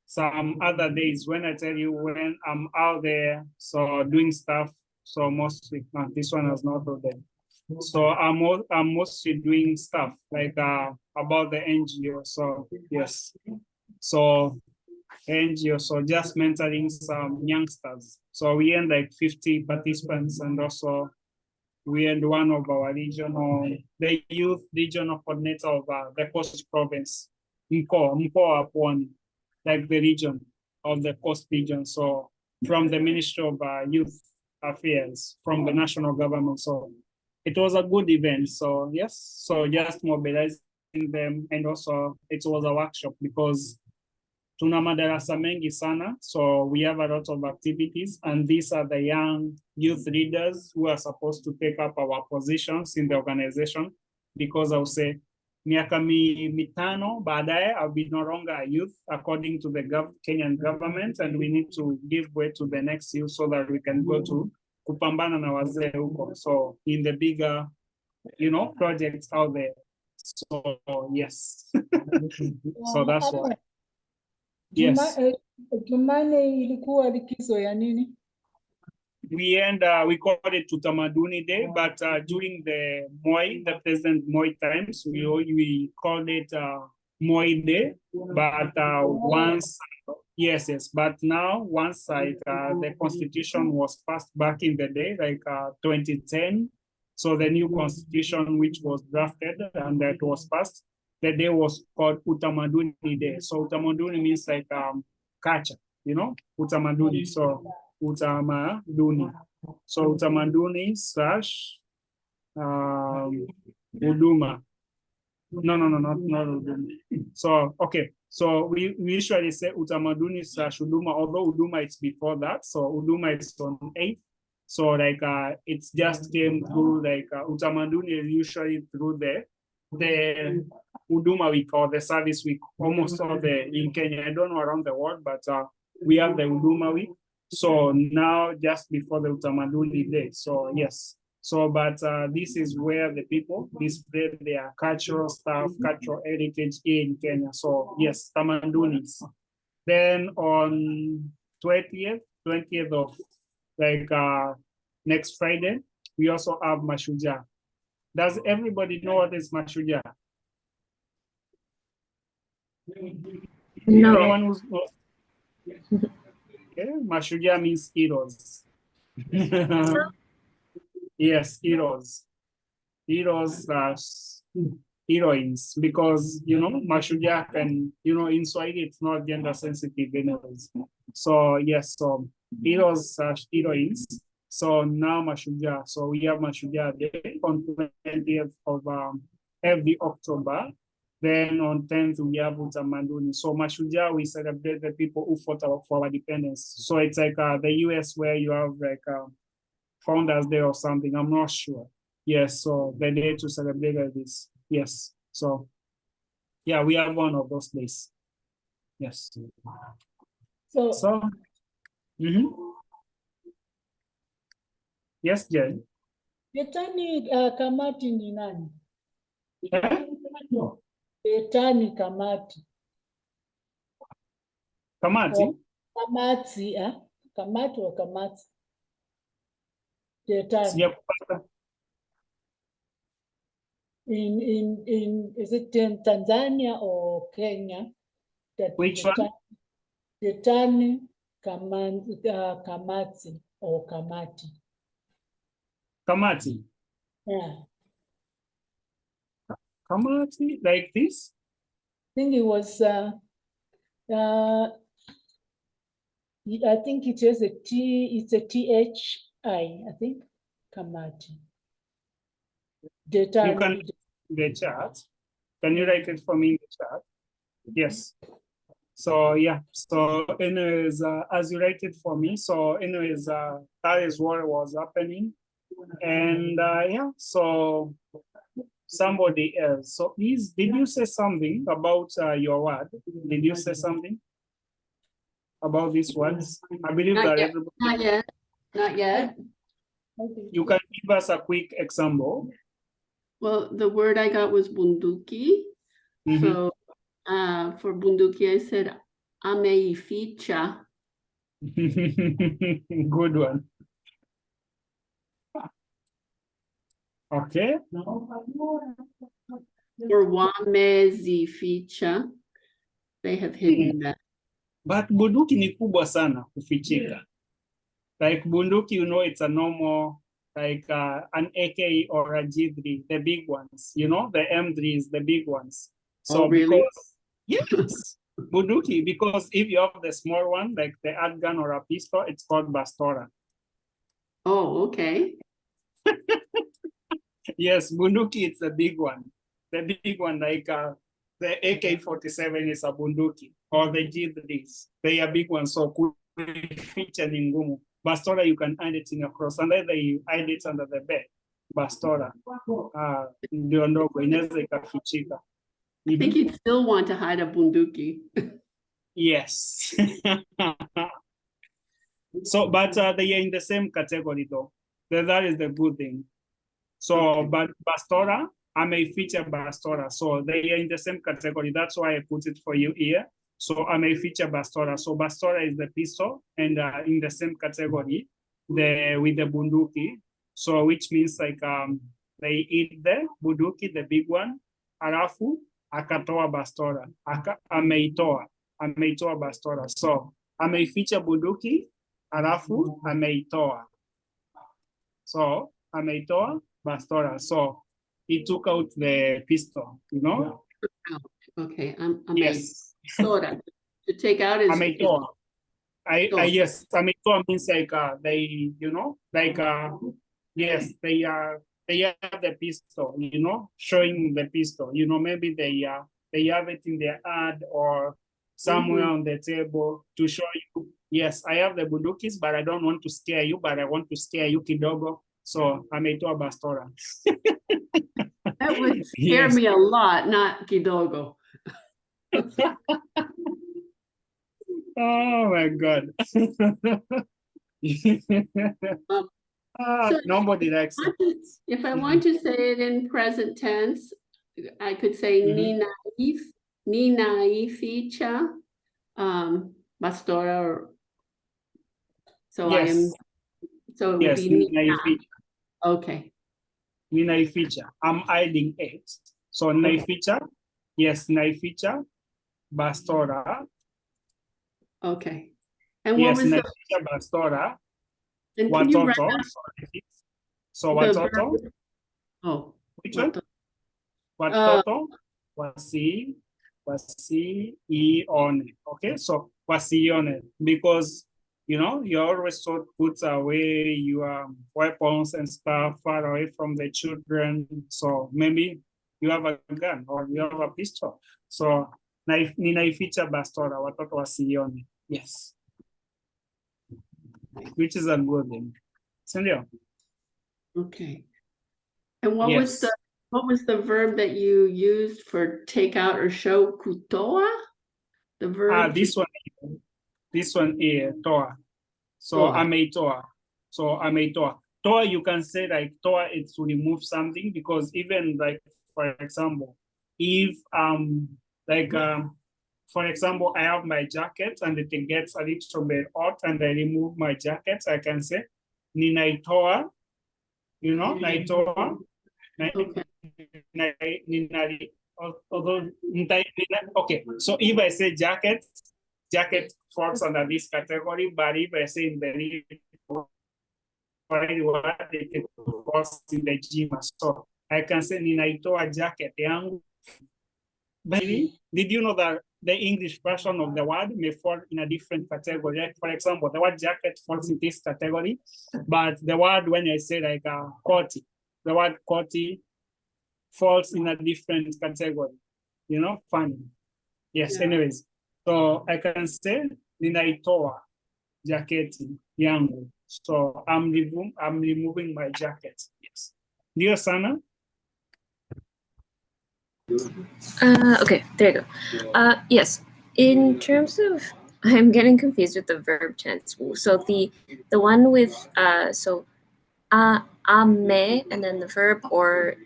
some other days when I tell you when I'm out there, so doing stuff. So mostly, this one has not told them. So I'm mostly doing stuff like about the NGO. So yes, so NGO. So just mentoring some youngsters. So we had like 50 participants, and also we had one of our the youth regional coordinator of the Coast Province, Mkoa Pwani, like the region of the Coast region. So from the Ministry of Youth Affairs, from the national government. So it was a good event. So yes, so just mobilizing them, and also it was a workshop because tuna madarasa mengi sana, so we have a lot of activities, and these are the young youth leaders who are supposed to take up our positions in the organization, because I would say miaka mitano baadaye I'll be no longer a youth according to the Kenyan government, and we need to give way to the next youth so that we can go to kupambana na wazee huko, so in the bigger projects out there. So yes. So that's why. Yes. Jumane ilikuwa likizo ya nini? We called it Utamaduni Day, but during the President Moi times, we called it Moi Day. But but now once the Constitution was passed back in the day, like 2010, so the new Constitution which was drafted and that was passed, the day was called Utamaduni Day. So Utamaduni means like culture, Utamaduni. So Utamaduni. So utamaduni / huduma. No, not huduma. So, okay. So we usually say utamaduni / huduma, although huduma is before that. So huduma is on 8th. So like it's just came through like utamaduni is usually through the huduma week or the service week, almost all in Kenya. I don't know around the world, but we have the huduma week. So now just before the utamaduni day. So yes. So, but this is where the people display their cultural stuff, cultural heritage in Kenya. So yes, tamandunis. Then on 20th of like next Friday, we also have Mashujaa. Does everybody know what is Mashujaa? No. Anyone who's okay, Mashujaa means heroes. Yes, heroes / heroines, because Mashujaa can, in Swahili it's not gender sensitive anyways. So yes, so heroes / heroines. So now Mashujaa. So we have Mashujaa Day on 20th of every October. Then on 10th we have Utamaduni. So Mashujaa, we celebrate the people who fought for our independence. So it's like the US where you have like Founders Day or something. I'm not sure. Yes, so the day to celebrate this. Yes, so yeah, we have one of those days. Yes. So yes, Jen. Etani kamati ni nani? Etani kamati. Kamati? Kamati, kamati or kamati? Etani. In is it in Tanzania or Kenya? Which one? Etani kamati or kamati. Kamati. Yeah. Kamati, like this? I think it was I think it has a T, it's a THI, I think. Kamati. You can the chat. Can you write it for me in the chat? Yes. So yeah. So anyways, as you write it for me. So anyways, that is what was happening. And yeah, so somebody else. So please, did you say something about your word? Did you say something about these words? I believe Not that yet. everybody. Not yet. You can give us a quick example. Well, the word I got was bunduki. So for bunduki, I said ameificha. Good one. Okay. Or wamezificha. They have hidden that. But bunduki ni kubwa sana kufichika. Like bunduki, it's a normal, like an AK or a G3, the big ones, the M3s, the big ones. So really? Yes, bunduki, because if you have the small one, like the handgun or a pistol, it's called bastora. Oh, okay. Yes, bunduki, it's the big one. The big one, like the AK-47 is a bunduki, or the G3s. They are big ones, so feature ni ngumu. Bastora, you can hide it in your cross, and then they hide it under the bed. Bastora, ndio ndogo, inaweza ikafichika. I think you'd still want to hide a bunduki. Yes. So, but they are in the same category though. That is the good thing. So, okay. But bastora, I may feature bastora. So they are in the same category. That's why I put it for you here. So I may feature bastora. So bastora is the pistol, and in the same category, with the bunduki. So which means like they eat the bunduki, the big one, alafu akatoa bastora, ameitoa bastora. So ameificha bunduki, alafu ameitoa. So ameitoa bastora. So he took out the pistol, Okay, yes. to take out is Yes, ametoa means like they, yes, they have the pistol, showing the pistol. Maybe they have it in their hand or somewhere on the table to show you. Yes, I have the bundukis, but I don't want to scare you, but I want to scare you kidogo. So ametoa bastora. That would scare me a lot, not kidogo. Oh my God. So Nobody likes it. if I want to say it in present tense, I could say ninaificha pastora. So Yes. I am. So it would Yes, be nina. ninaificha. Okay. Ninaificha. I'm hiding it. So naificha. Yes, naificha. Bastora. Okay. And what Yes, was the? naificha bastora. And can you write Watoto. out So the watoto. verb? Oh. Which one? Uh, Watoto. Wasiione. Okay, so wasiione, because you always taught put away your weapons and stuff far away from the children. So maybe you have a gun or you have a pistol. So ninaificha bastora, watoto wasiione. Yes. Which is a good thing. Sindio? okay. And what was the verb that you used for take out or show? Kutoa? The verb. This one here, toa. So ameitoa. So ameitoa. Toa, you can say like toa, it's to remove something, because even like, for example, if for example, I have my jacket and it gets a little bit hot and I remove my jacket, I can say ninaitoa, naitoa. Okay, so if I say jacket falls under this category, but if I say in the it falls in the gym. So I can say ninaitoa jacket yangu. Did you know that the English version of the word may fall in a different category? Like, for example, the word jacket falls in this category, but the word, when I say like koti, the word koti falls in a different category. Funny. Yes, anyways. So I can say ninaitoa jaketi yangu. So I'm removing my jacket. Yes. Dear Sana? Okay, there you go. Yes, in terms of, I'm getting confused with the verb tense. So the one with ame and then the verb, or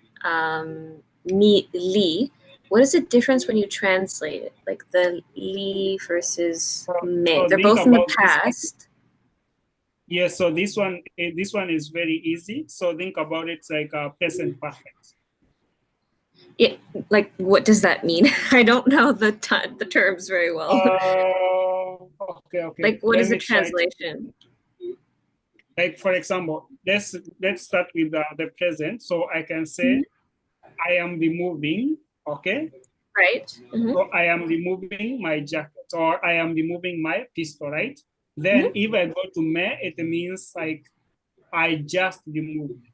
ni li. What is the difference when you translate it? Like the li versus me. They're both in the past. Yes, so this one is very easy. So think about it like a present perfect. Yeah, like what does that mean? I don't know the terms very well. Okay. Like what is the translation? Like, for example, let's start with the present. So I can say I am removing, okay? Right. So I am removing my jacket, or I am removing my pistol, right? Then if I go to me, it means like I just removed,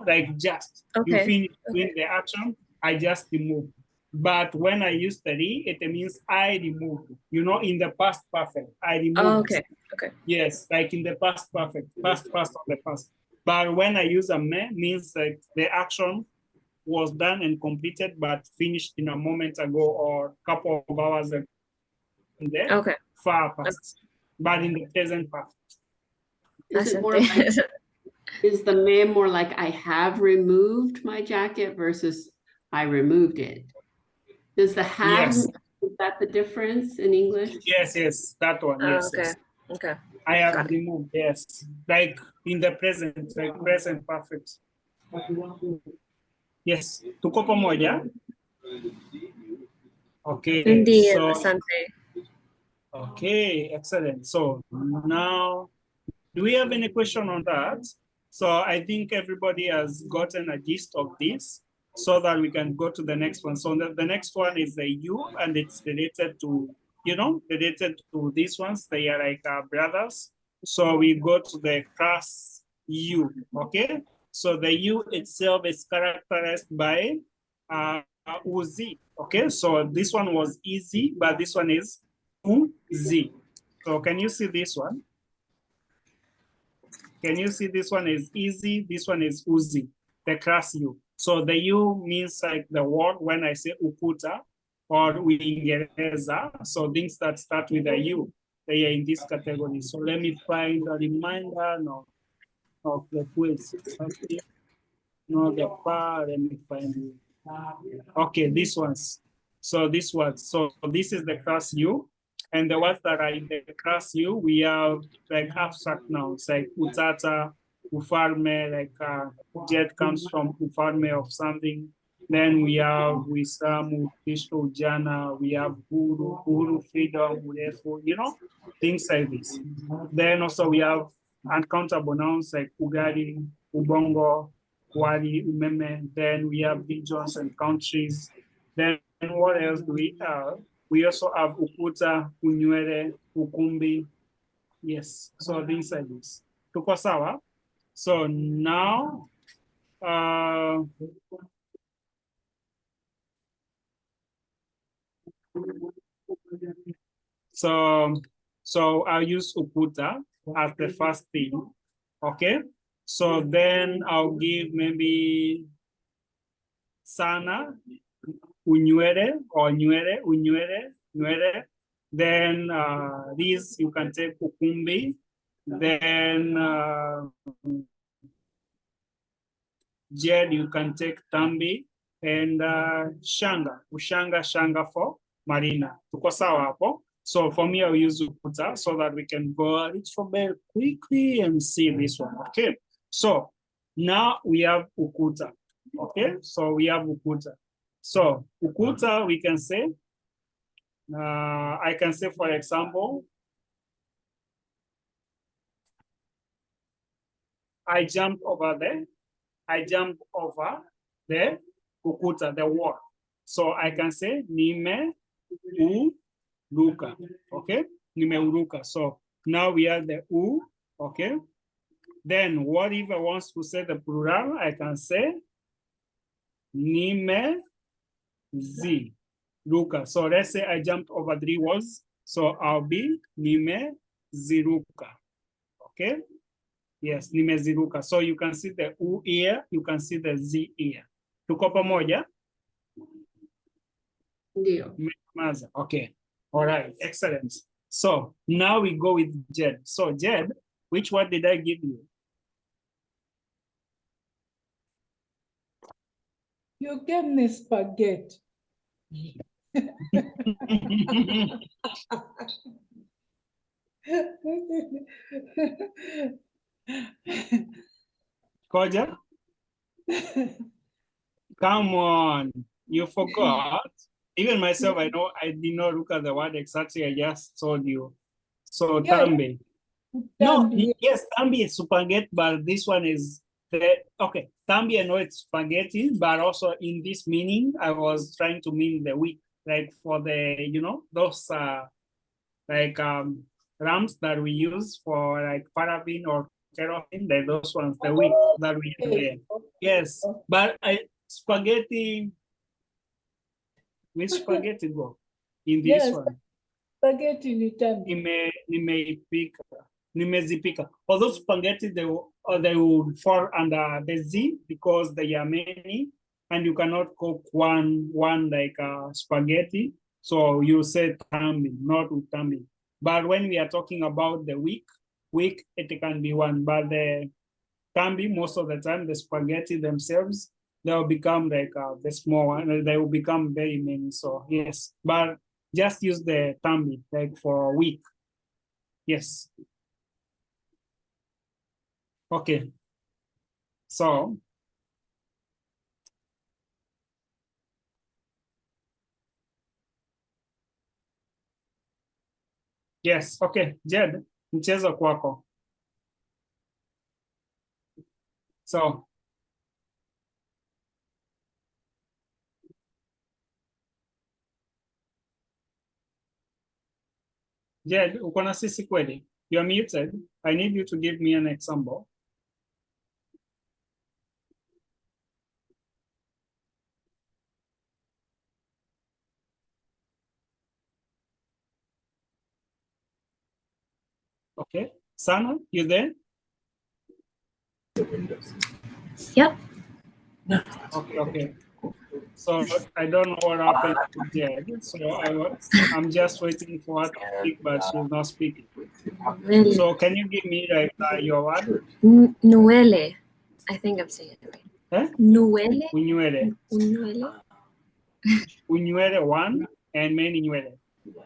like just. Okay. You finish doing the action, I just removed. But when I use the re, it means I removed, in the past perfect. I removed. Oh, okay. Yes, like in the past perfect, past of the past. But when I use a me, means like the action was done and completed, but finished in a moment ago or a couple of hours ago. Okay. Far past, but in the present perfect. Is it more like, is the me more like I have removed my jacket versus I removed it? Does the have, is that the difference in English? Yes, that one. Yes. Okay. I have removed, yes. Like in the present, like present perfect. Yes. Tuko pamoja? Okay. Okay, excellent. So now, do we have any question on that? So I think everybody has gotten a gist of this, so that we can go to the next one. So the next one is the you, and it's related to related to these ones. They are like brothers. So we go to the class U, okay? So the U itself is characterized by Uzi, okay? So this one was easy, but this one is Uzi. So can you see this one? Can you see this one is easy, this one is Uzi, the class U. So the U means like the word when I say ukuta or Uingereza, so things that start with a U, they are in this category. So let me find a reminder of the quiz. Okay. No, the bar, let me find it. Okay, these ones. So this one. So this is the class U. And the ones that are in the class U, we have like abstract nouns like utata, ufalme, like jet comes from ufalme of something. Then we have Wisamu, Kristo, Ujana, we have Uhuru, freedom, Urefu, things like this. Then also we have uncountable nouns like Ugari, Ubongo, Wari, Umeme. Then we have regions and countries. Then what else do we have? We also have Ukuta, Unywele, Ukumbi. Yes, so things like this. Tuko sawa? So now, so I'll use Ukuta as the first thing, okay? So then I'll give maybe Sana, Unywele or Nywele. Then these you can take Ukumbi. Then Jed, you can take Tambi. And Shanga for Marina. Tuko sawa hapo? So for me, I'll use Ukuta so that we can go a little bit quickly and see this one, okay? So now we have Ukuta, okay? So we have Ukuta. So Ukuta, we can say, I can say, for example, I jumped over there. I jumped over the Ukuta, the wall. So I can say Nime Uruka, okay? Nime Uruka. So now we have the U, okay? Then what if I want to say the plural? I can say Nime Z Ruka. So let's say I jumped over 3 walls. So I'll be Nime Ziruka, okay? Yes, Nime Ziruka. So you can see the U here, you can see the Z here. Tuko pamoja? Ndio. Okay. All right. Excellent. So now we go with Jed. So Jed, which word did I give you? You gave me spaghetti. Koja? Come on. You forgot. Even myself, I know I did not look at the word exactly. I just told you. So Yeah, Tambi. No, Tambi. yes, Tambi is spaghetti, but this one is okay. Tambi, I know it's spaghetti, but also in this meaning, I was trying to mean the wheat, like for the, those like ramps that we use for like paraffin or kerosene, like those ones, the wheat that we use there. Yes, but spaghetti, which spaghetti go in this Yes, one? spaghetti ni Tambi. Nimezipika. Although spaghetti, they will fall under the Z because they are many, and you cannot cook one like spaghetti. So you say tambi, not utambi. But when we are talking about the weak, it can be one. But the tambi, most of the time, the spaghetti themselves, they will become like the small one, and they will become very many. So yes, but just use the tambi like for weak. Yes. Okay. So yes, okay. Jed, mchezo kwako. So Jed, uko na sisi kweli? You're muted. I need you to give me an example. Okay. Sana, you there? Yep. Okay. So I don't know what happened to Jed. So I'm just waiting for her to speak, but she's not speaking. Really? So can you give me like your word? Nuele. I think I'm saying it right. Eh? Nuele? Unyuele. Nuele? Unyuele one and many nyuele.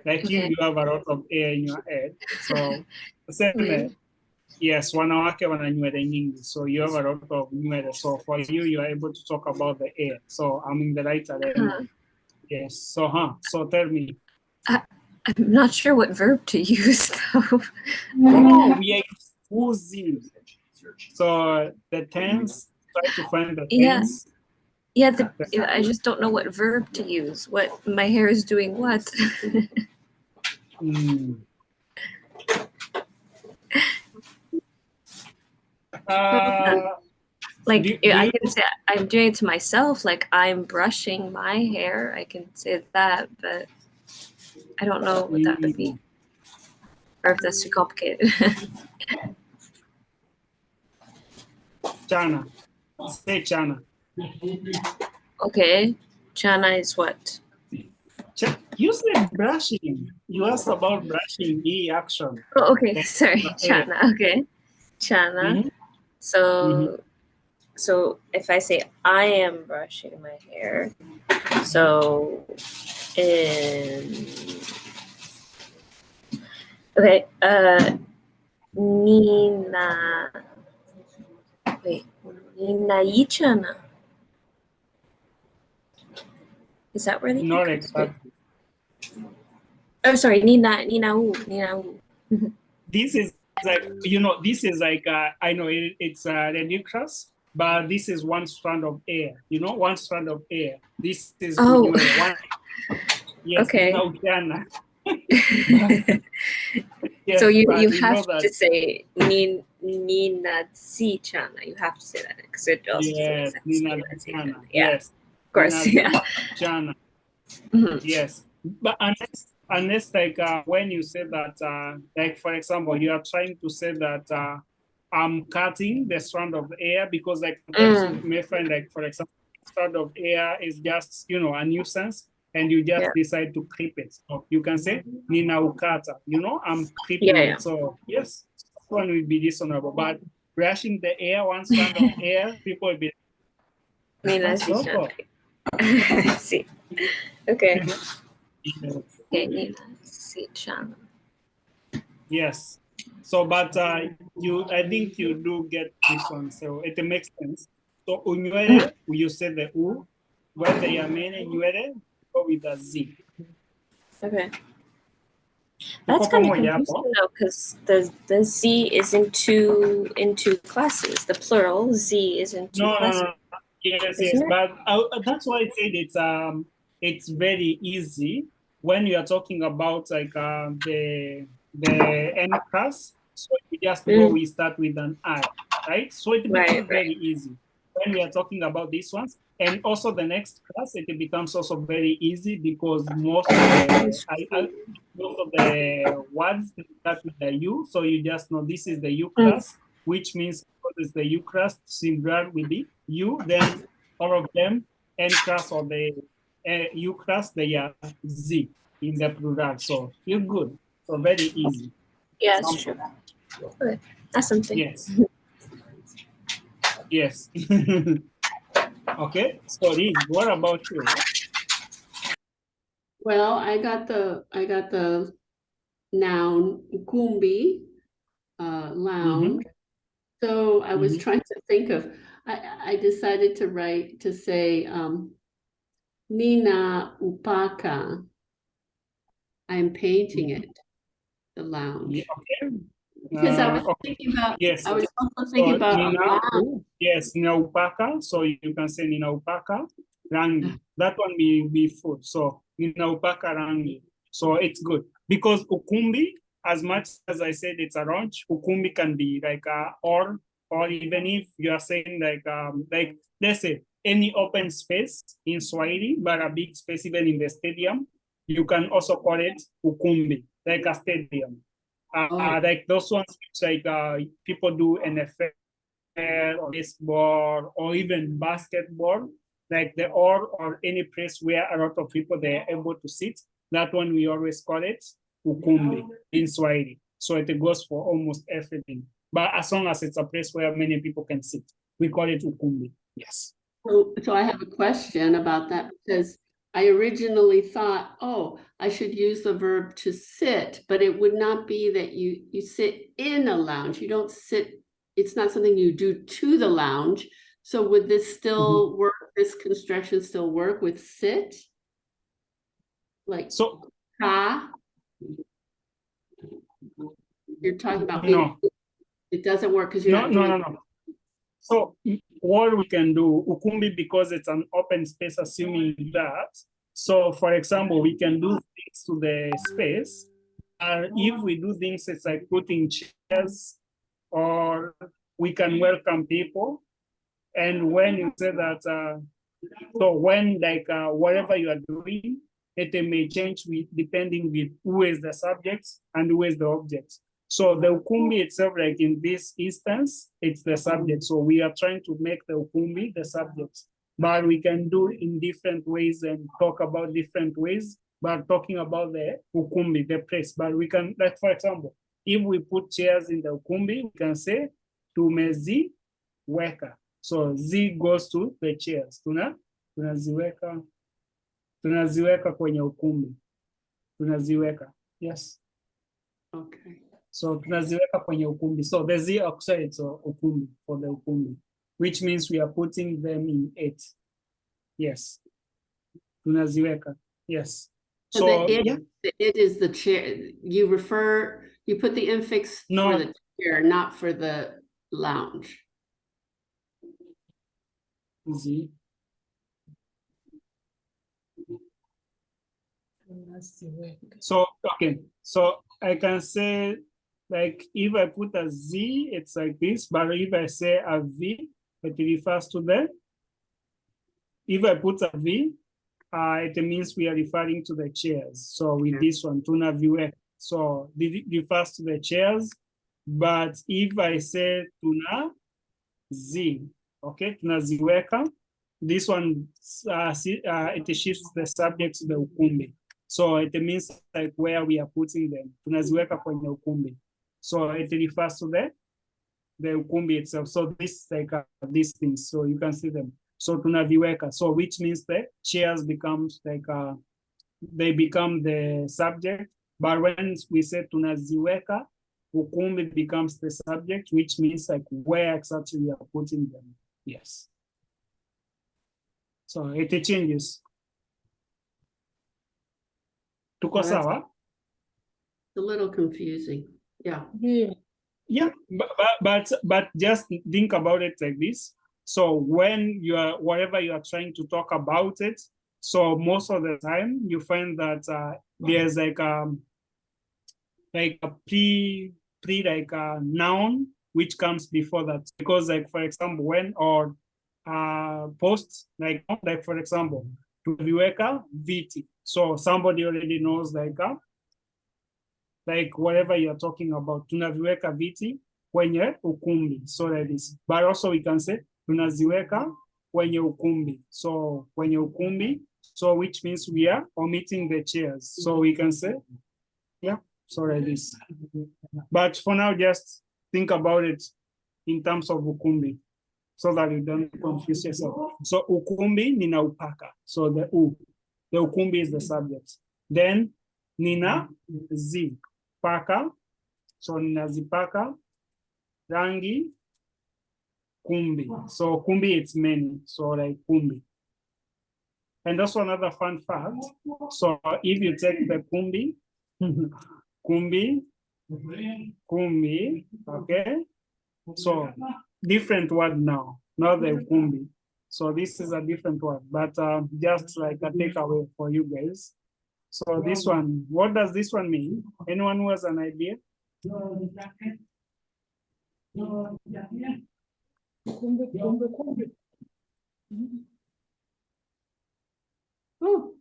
Like Okay. you have a lot of air in your head. So Okay. yes, wanawake wana nywele nyingi. So you have a lot of nywele. So for you, you are able to talk about the air. So I'm in the right alignment. Yes. So tell me. I'm not sure what verb to use though. Oh, we are using. So the tense, try to find the Yeah. tense. Yeah, I just don't know what verb to use. What my hair is doing what? Mm. Like do I you- can say I'm doing it to myself, like I'm brushing my hair. I can say that, but I don't know what that would be. Or if that's too complicated. Chana. Say Chana. Okay. Chana is what? You said brushing. You asked about brushing, the action. Oh, okay, sorry. Chana. Okay. Chana. Mm-hmm. So if I say I am brushing my hair, so okay, Nina Ichana. Is that where they Not exactly. Oh, sorry, Nina U. This is like, this is like, I know it's ridiculous, but this is one strand of air, one strand of air. This is one. Yes, Okay. Yes, so you you have to say Nina Chana. You have to say that because it also yes, Nina Chana. Yeah, Yes, of course. Nina Yeah. Chana. Mm-hmm. Yes, but unless like when you say that, like for example, you are trying to say that I'm cutting the strand of air because like you may find like for example, strand of air is just a nuisance and you just decide to clip it. So you can say Nina ukata, I'm clipping it. So yes, one will be dishonorable, but brushing the air, one strand of air, people will be Nina so I see. Okay. yeah. Okay, Nina Chana. Yes. So, but I think you do get this one, so it makes sense. So, unyuere, you say the u, when they are many nyuere, go with a z. Okay. That's kind of confusing though, because the Z is in two classes. The plural Z is in two classes. No. Yes. But that's why I said it's very easy when you are talking about like the N class. So you just go, we start with an I, right? So it becomes very easy when we are talking about these ones. And also the next class, it becomes also very easy because most of the words start with the U. So you just know this is the U class, which means because it's the U class similar with the U, then all of them, N class or the U class, they are Z in the plural. So you're good. So very easy. Yeah, it's true. Okay. That's something. Yes. Okay. Sorry. What about you? Well, I got the noun ukumbi, lounge. So I was trying to think of, I decided to say Nina Upaka. I'm painting it, the lounge. Yeah, okay. Because I was thinking about, I was also thinking about Nina, yes, Nina Upaka. So you can say Nina Upaka rangi. That one be food. So Nina Upaka rangi. So it's good because ukumbi as much as I said it's around, ukumbi can be like or even if you are saying like let's say any open space in Swahili, but a big space even in the stadium, you can also call it ukumbi, like a stadium. Like those ones which like people do NFL or baseball or even basketball, like the or any place where a lot of people they are able to sit. That one we always call it ukumbi in Swahili. So it goes for almost everything. But as long as it's a place where many people can sit, we call it ukumbi. Yes. So I have a question about that because I originally thought, oh, I should use the verb to sit, but it would not be that you sit in a lounge. You don't sit, it's not something you do to the lounge. So would this still work, this construction still work with sit? Like so ka? You're talking about no. It doesn't work because you're No. So what we can do, ukumbi, because it's an open space, assuming that. So for example, we can do things to the space. If we do things, it's like putting chairs, or we can welcome people. And when you say that, so when like whatever you are doing, it may change with depending with who is the subject and who is the object. So the ukumbi itself, like in this instance, it's the subject. So we are trying to make the ukumbi the subject, but we can do in different ways and talk about different ways, but talking about the ukumbi, the place. But we can, like for example, if we put chairs in the ukumbi, we can say tumeziweka. So Z goes to the chairs. Tunaziweka kwenye ukumbi. Tunaziweka. Yes. Okay. So tunaziweka kwenye ukumbi. So the Z oxide ukumbi for the ukumbi, which means we are putting them in it. Yes. Tunaziweka. Yes. So the it is the chair. You put the infix for the chair, not for the lounge. Z. So, okay. So I can say, like, if I put a Z, it's like this, but if I say a V, it refers to the, if I put a V, it means we are referring to the chairs. So with this one, tunaviweka, so it refers to the chairs. But if I say tuna Z, okay, tunaziweka, this one, it shifts the subject to the ukumbi. So it means like where we are putting them. Tunaziweka kwenye ukumbi. So it refers to the ukumbi itself. So this like these things. So you can see them. So tunaviweka. So which means the chairs becomes like they become the subject. But when we say tunaziweka, ukumbi becomes the subject, which means like where exactly we are putting them. Yes. So it changes. Tuko sawa? A little confusing. Yeah. Yeah. But just think about it like this. So when you are, whatever you are trying to talk about it, so most of the time you find that there's like a pre like a noun which comes before that, because like for example when or post like for example tunaviweka viti, so somebody already knows like whatever you're talking about, tunaviweka viti kwenye ukumbi, so that is. But also we can say tunaziweka kwenye ukumbi, so kwenye ukumbi, so which means we are omitting the chairs, so we can say yeah, so that is. But for now, just think about it in terms of ukumbi, so that you don't confuse yourself. So ukumbi nina upaka, so the ukumbi is the subject. Then nina zi paka, so nina zipaka rangi kumbi. So kumbi it's many, so like kumbi. And also another fun fact. So if you take the kumbi, kumbi, okay. So different word now, not the kumbi. So this is a different word, but just like a takeaway for you guys. So this one, what does this one mean? Anyone who has an idea? Kumbe, kumbe, kumbe. Oh,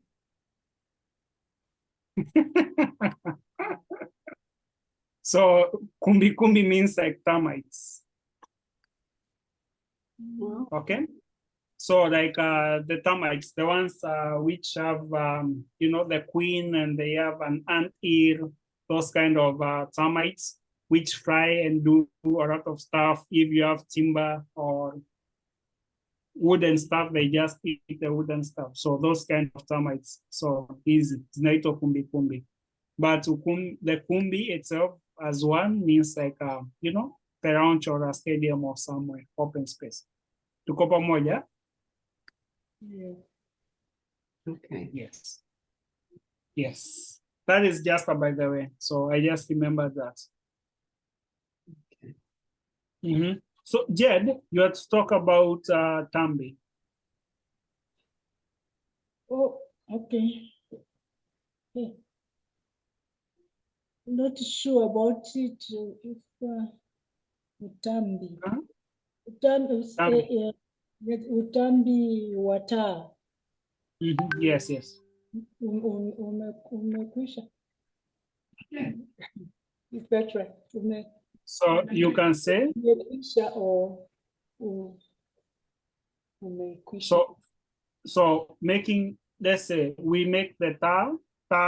So kumbi kumbi means like termites. well, Okay. So like the termites, the ones which have you know, the queen and they have an ant ear, those kind of termites which fly and do a lot of stuff. If you have timber or wooden stuff, they just eat the wooden stuff. So those kind of termites. So easy. It's not kumbi kumbi. But the kumbi itself as one means like you know, the ranch or a stadium or somewhere, open space. Tuko pamoja? Yeah. okay. Yes. Yes. That is just by the way. So I just remember that. Okay. So Jed, you had to talk about Tambi. Oh, okay. Yeah. Not sure about it. If Utambi. Huh? Utambi, Utambi wata. Yes, yes. Umekwisha. Is that right? So you can say, Umekwisha or umekwisha. so making, let's say we make the tar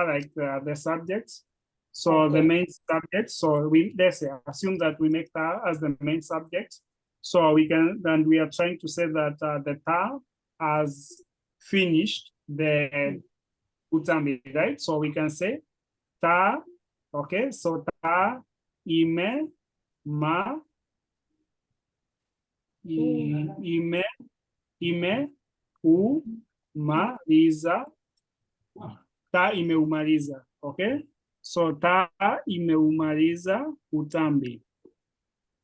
like the subject. So Okay. the main subject. So let's say assume that we make tar as the main subject. So we can, then we are trying to say that the tar has finished the utambi, right? So we can say ta, okay, so ta ime ma ime umaliza, ta imeumaliza, okay? So ta imeumaliza utambi.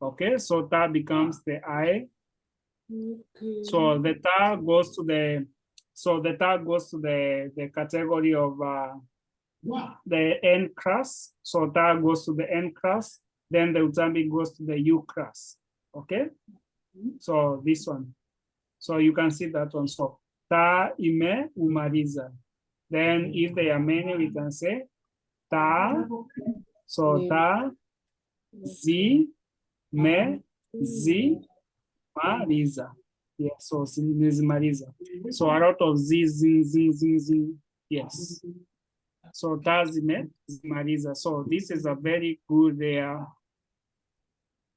Okay, so ta becomes the I. Okay. So the ta goes to the, the category of the N class. So ta goes to the N class. Then the utambi goes to the U class. Okay. So this one. So you can see that one. So ta ime umaliza. Then if they are many, we can say ta. So ta zi me zi mariza. Yeah, so zimezimaliza. So a lot of z. Yes. So ta zimezimaliza. So this is a very good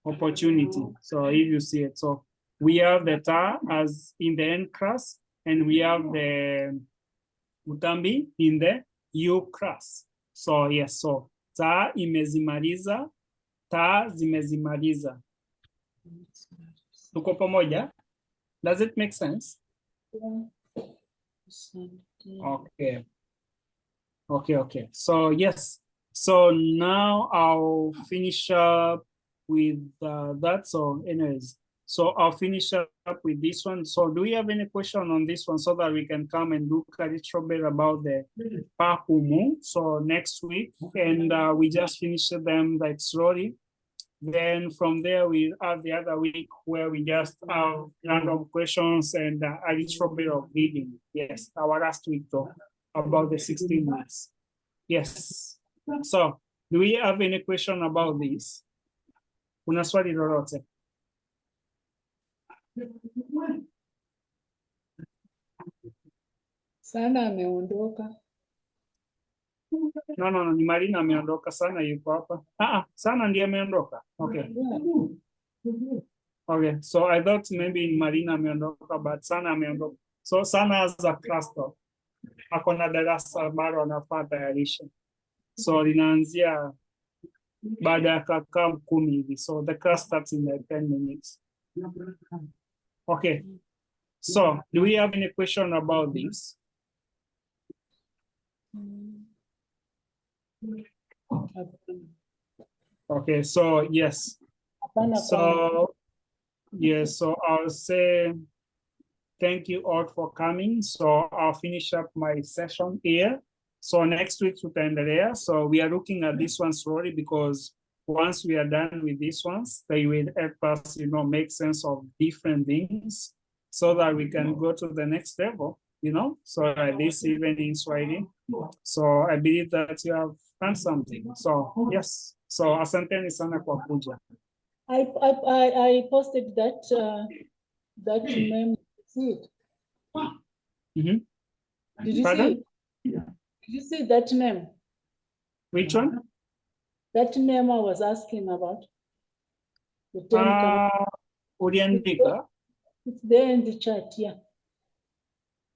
opportunity. So if you see it, so we have the ta as in the N class, and we have the utambi in the U class. So yes, so ta imezimaliza, ta zimezimaliza. Tuko pamoja? Does it make sense? Okay. Okay. So yes. So now I'll finish up with that. So anyways, so I'll finish up with this one. So do we have any question on this one so that we can come and look a little bit about the pahumu? So next week, and we just finish them like slowly. Then from there, we have the other week where we just have random questions and a little bit of reading. Yes, our last week though, about the 16 weeks. Yes. So, do we have any question about this? Una swali lolote? Sana ameondoka. No, ni Marina ameondoka, Sana yuko hapa. Sana ndiye ameondoka. Okay. Okay, so I thought maybe Marina ameondoka, but Sana ameondoka. So Sana has a class though. Akona darasa bado anafaa tayarisha. So linaanzia baada ya kaka 10 hivi. So the class starts in like 10 minutes. Okay. So do we have any question about this? Okay, so yes. So yes, so I'll say thank you all for coming. So I'll finish up my session here. So next week tutaendelea. So we are looking at this one slowly because once we are done with these ones, they will help us, you know, make sense of different things so that we can go to the next level, you know, so like this even in Swahili. So I believe that you have done something. So yes, so asanteni sana kwa kuja. I posted that that meme. See it? Mhm. Did you Pardon? see it? Did you see that meme? Which one? That meme I was asking about. The 10 commandments. Uliandika? It's there in the chat, yeah.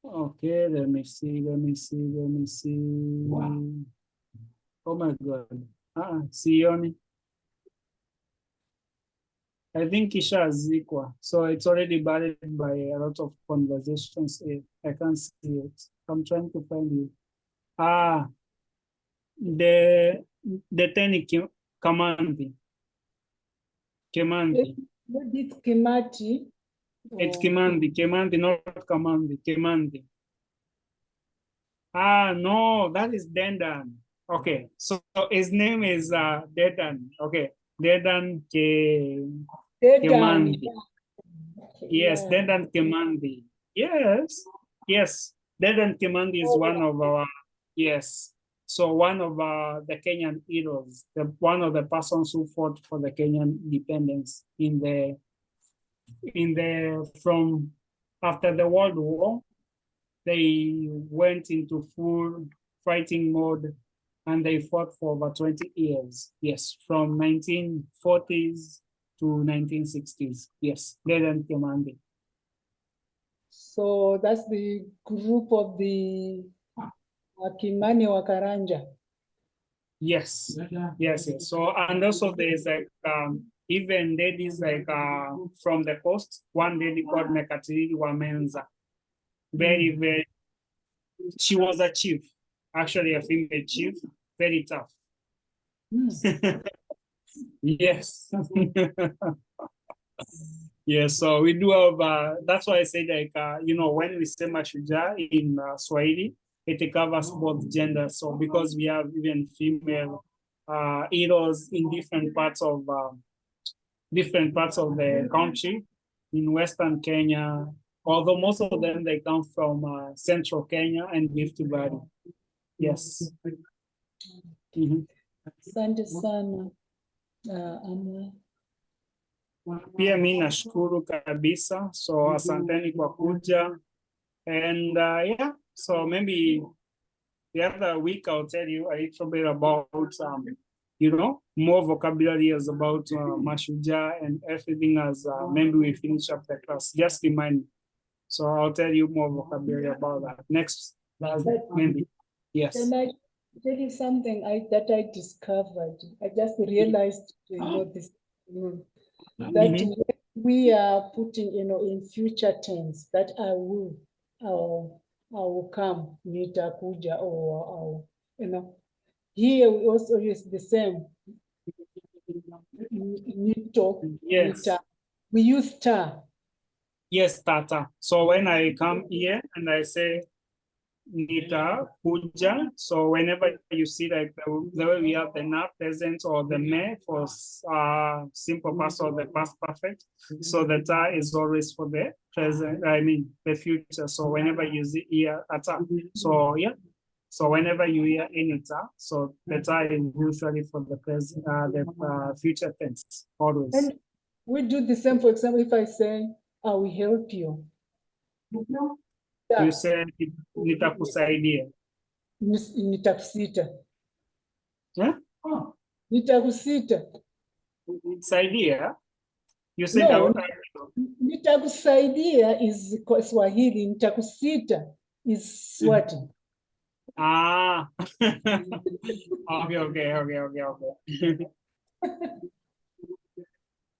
Okay, let me see. Oh my God. Sioni. I think ishazikwa. So it's already buried by a lot of conversations. I can't see it. I'm trying to find it. The 10 Kamandi. Kimandi. What is Kimati? It's Oh, Kimandi, not Kamandi, Kimandi. No, that is Dendan. Okay, so his name is Dedan. Okay, Dedan Dedan. Kimandi. Yes, Yeah. Dedan Kimandi. Yes, yes. Dedan Kimandi is one of our, yes. So one of the Kenyan heroes, one of the persons who fought for the Kenyan independence from after the World War. They went into full fighting mode and they fought for over 20 years. Yes, from 1940s to 1960s. Yes, Dedan Kimandi. So that's the group of the Kimani Wakaranja. Yes, yes. So, and also there's like, even ladies like from the coast, one lady called Mekatiriri Wamenza. Very, she was a chief, actually a female chief, very tough. Yes. Yes, so we do have, that's why I say like, you know, when we say Mashujaa in Swahili, it covers both genders. So because we have even female heroes in different parts of the country, in Western Kenya, although most of them, they come from Central Kenya and Rift Valley. Yes. Asante sana. Amwe. Pia mi nashukuru kabisa. So asanteni kwa kuja. And yeah, so maybe the other week I'll tell you a little bit about, you know, more vocabulary as about Mashujaa and everything as maybe we finish up the class. Just remind me. So I'll tell you more vocabulary about that next maybe. Yes. Can I tell you something that I discovered? I just realized, you know, this, that when we are putting, you know, in future tense, that I will come, nitakuja, or you know, here we also use the same. Nito, Yes. nita. We use ta. Yes, tata. So when I come here and I say nita kuja, so whenever you see like the way we have the now present or the me for simple past or the past perfect, so the ta is always for the present, I mean the future. So whenever you see here ata, so yeah, so whenever you hear any ta, so the ta is usually for the present, the future tense always. And we do the same. For example, if I say, I will help you. You say nitakusaidia. Nitakusita. Huh? Nitakusita. Saidia? You said No, nitakusaidia is Swahili. Nitakusita is Swati. Okay.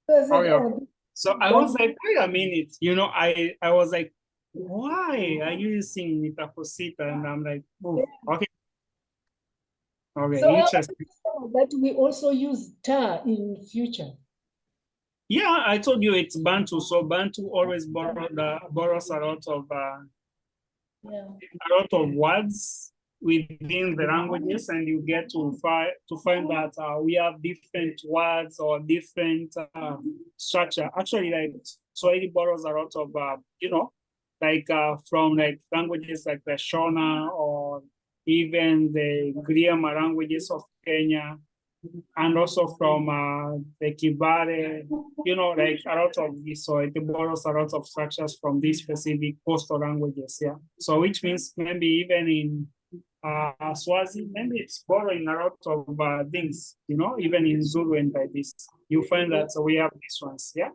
So I said, Okay. So I was like, wait a minute, you know, I was like, why are you using nitakusita? And I'm like, oh, okay. Okay, so interesting. that we also use ta in future. Yeah, I told you it's Bantu. So Bantu always borrows a lot of Yeah. words within the languages, and you get to find that we have different words or different structure. Actually, like Swahili borrows a lot of like from like languages like the Shona or even the Griama languages of Kenya, and also from the Kibale, like a lot of this. So it borrows a lot of structures from these specific coastal languages. Yeah. So which means maybe even in Swazi, maybe it's borrowing a lot of things, even in Zulu and like this. You find that we have these ones. Yeah.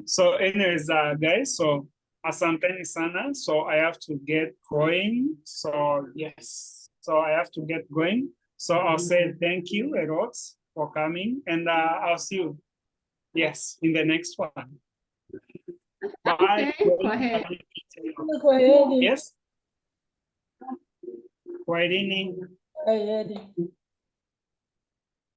So anyways, guys, so asanteni sana. So I have to get going. So yes, so I have to get going. So I'll say thank you a lot for coming, and I'll see you, yes, in the next one. Bye. Okay, go ahead. Kwaheri. Yes. Kwaherini. Kwaheri.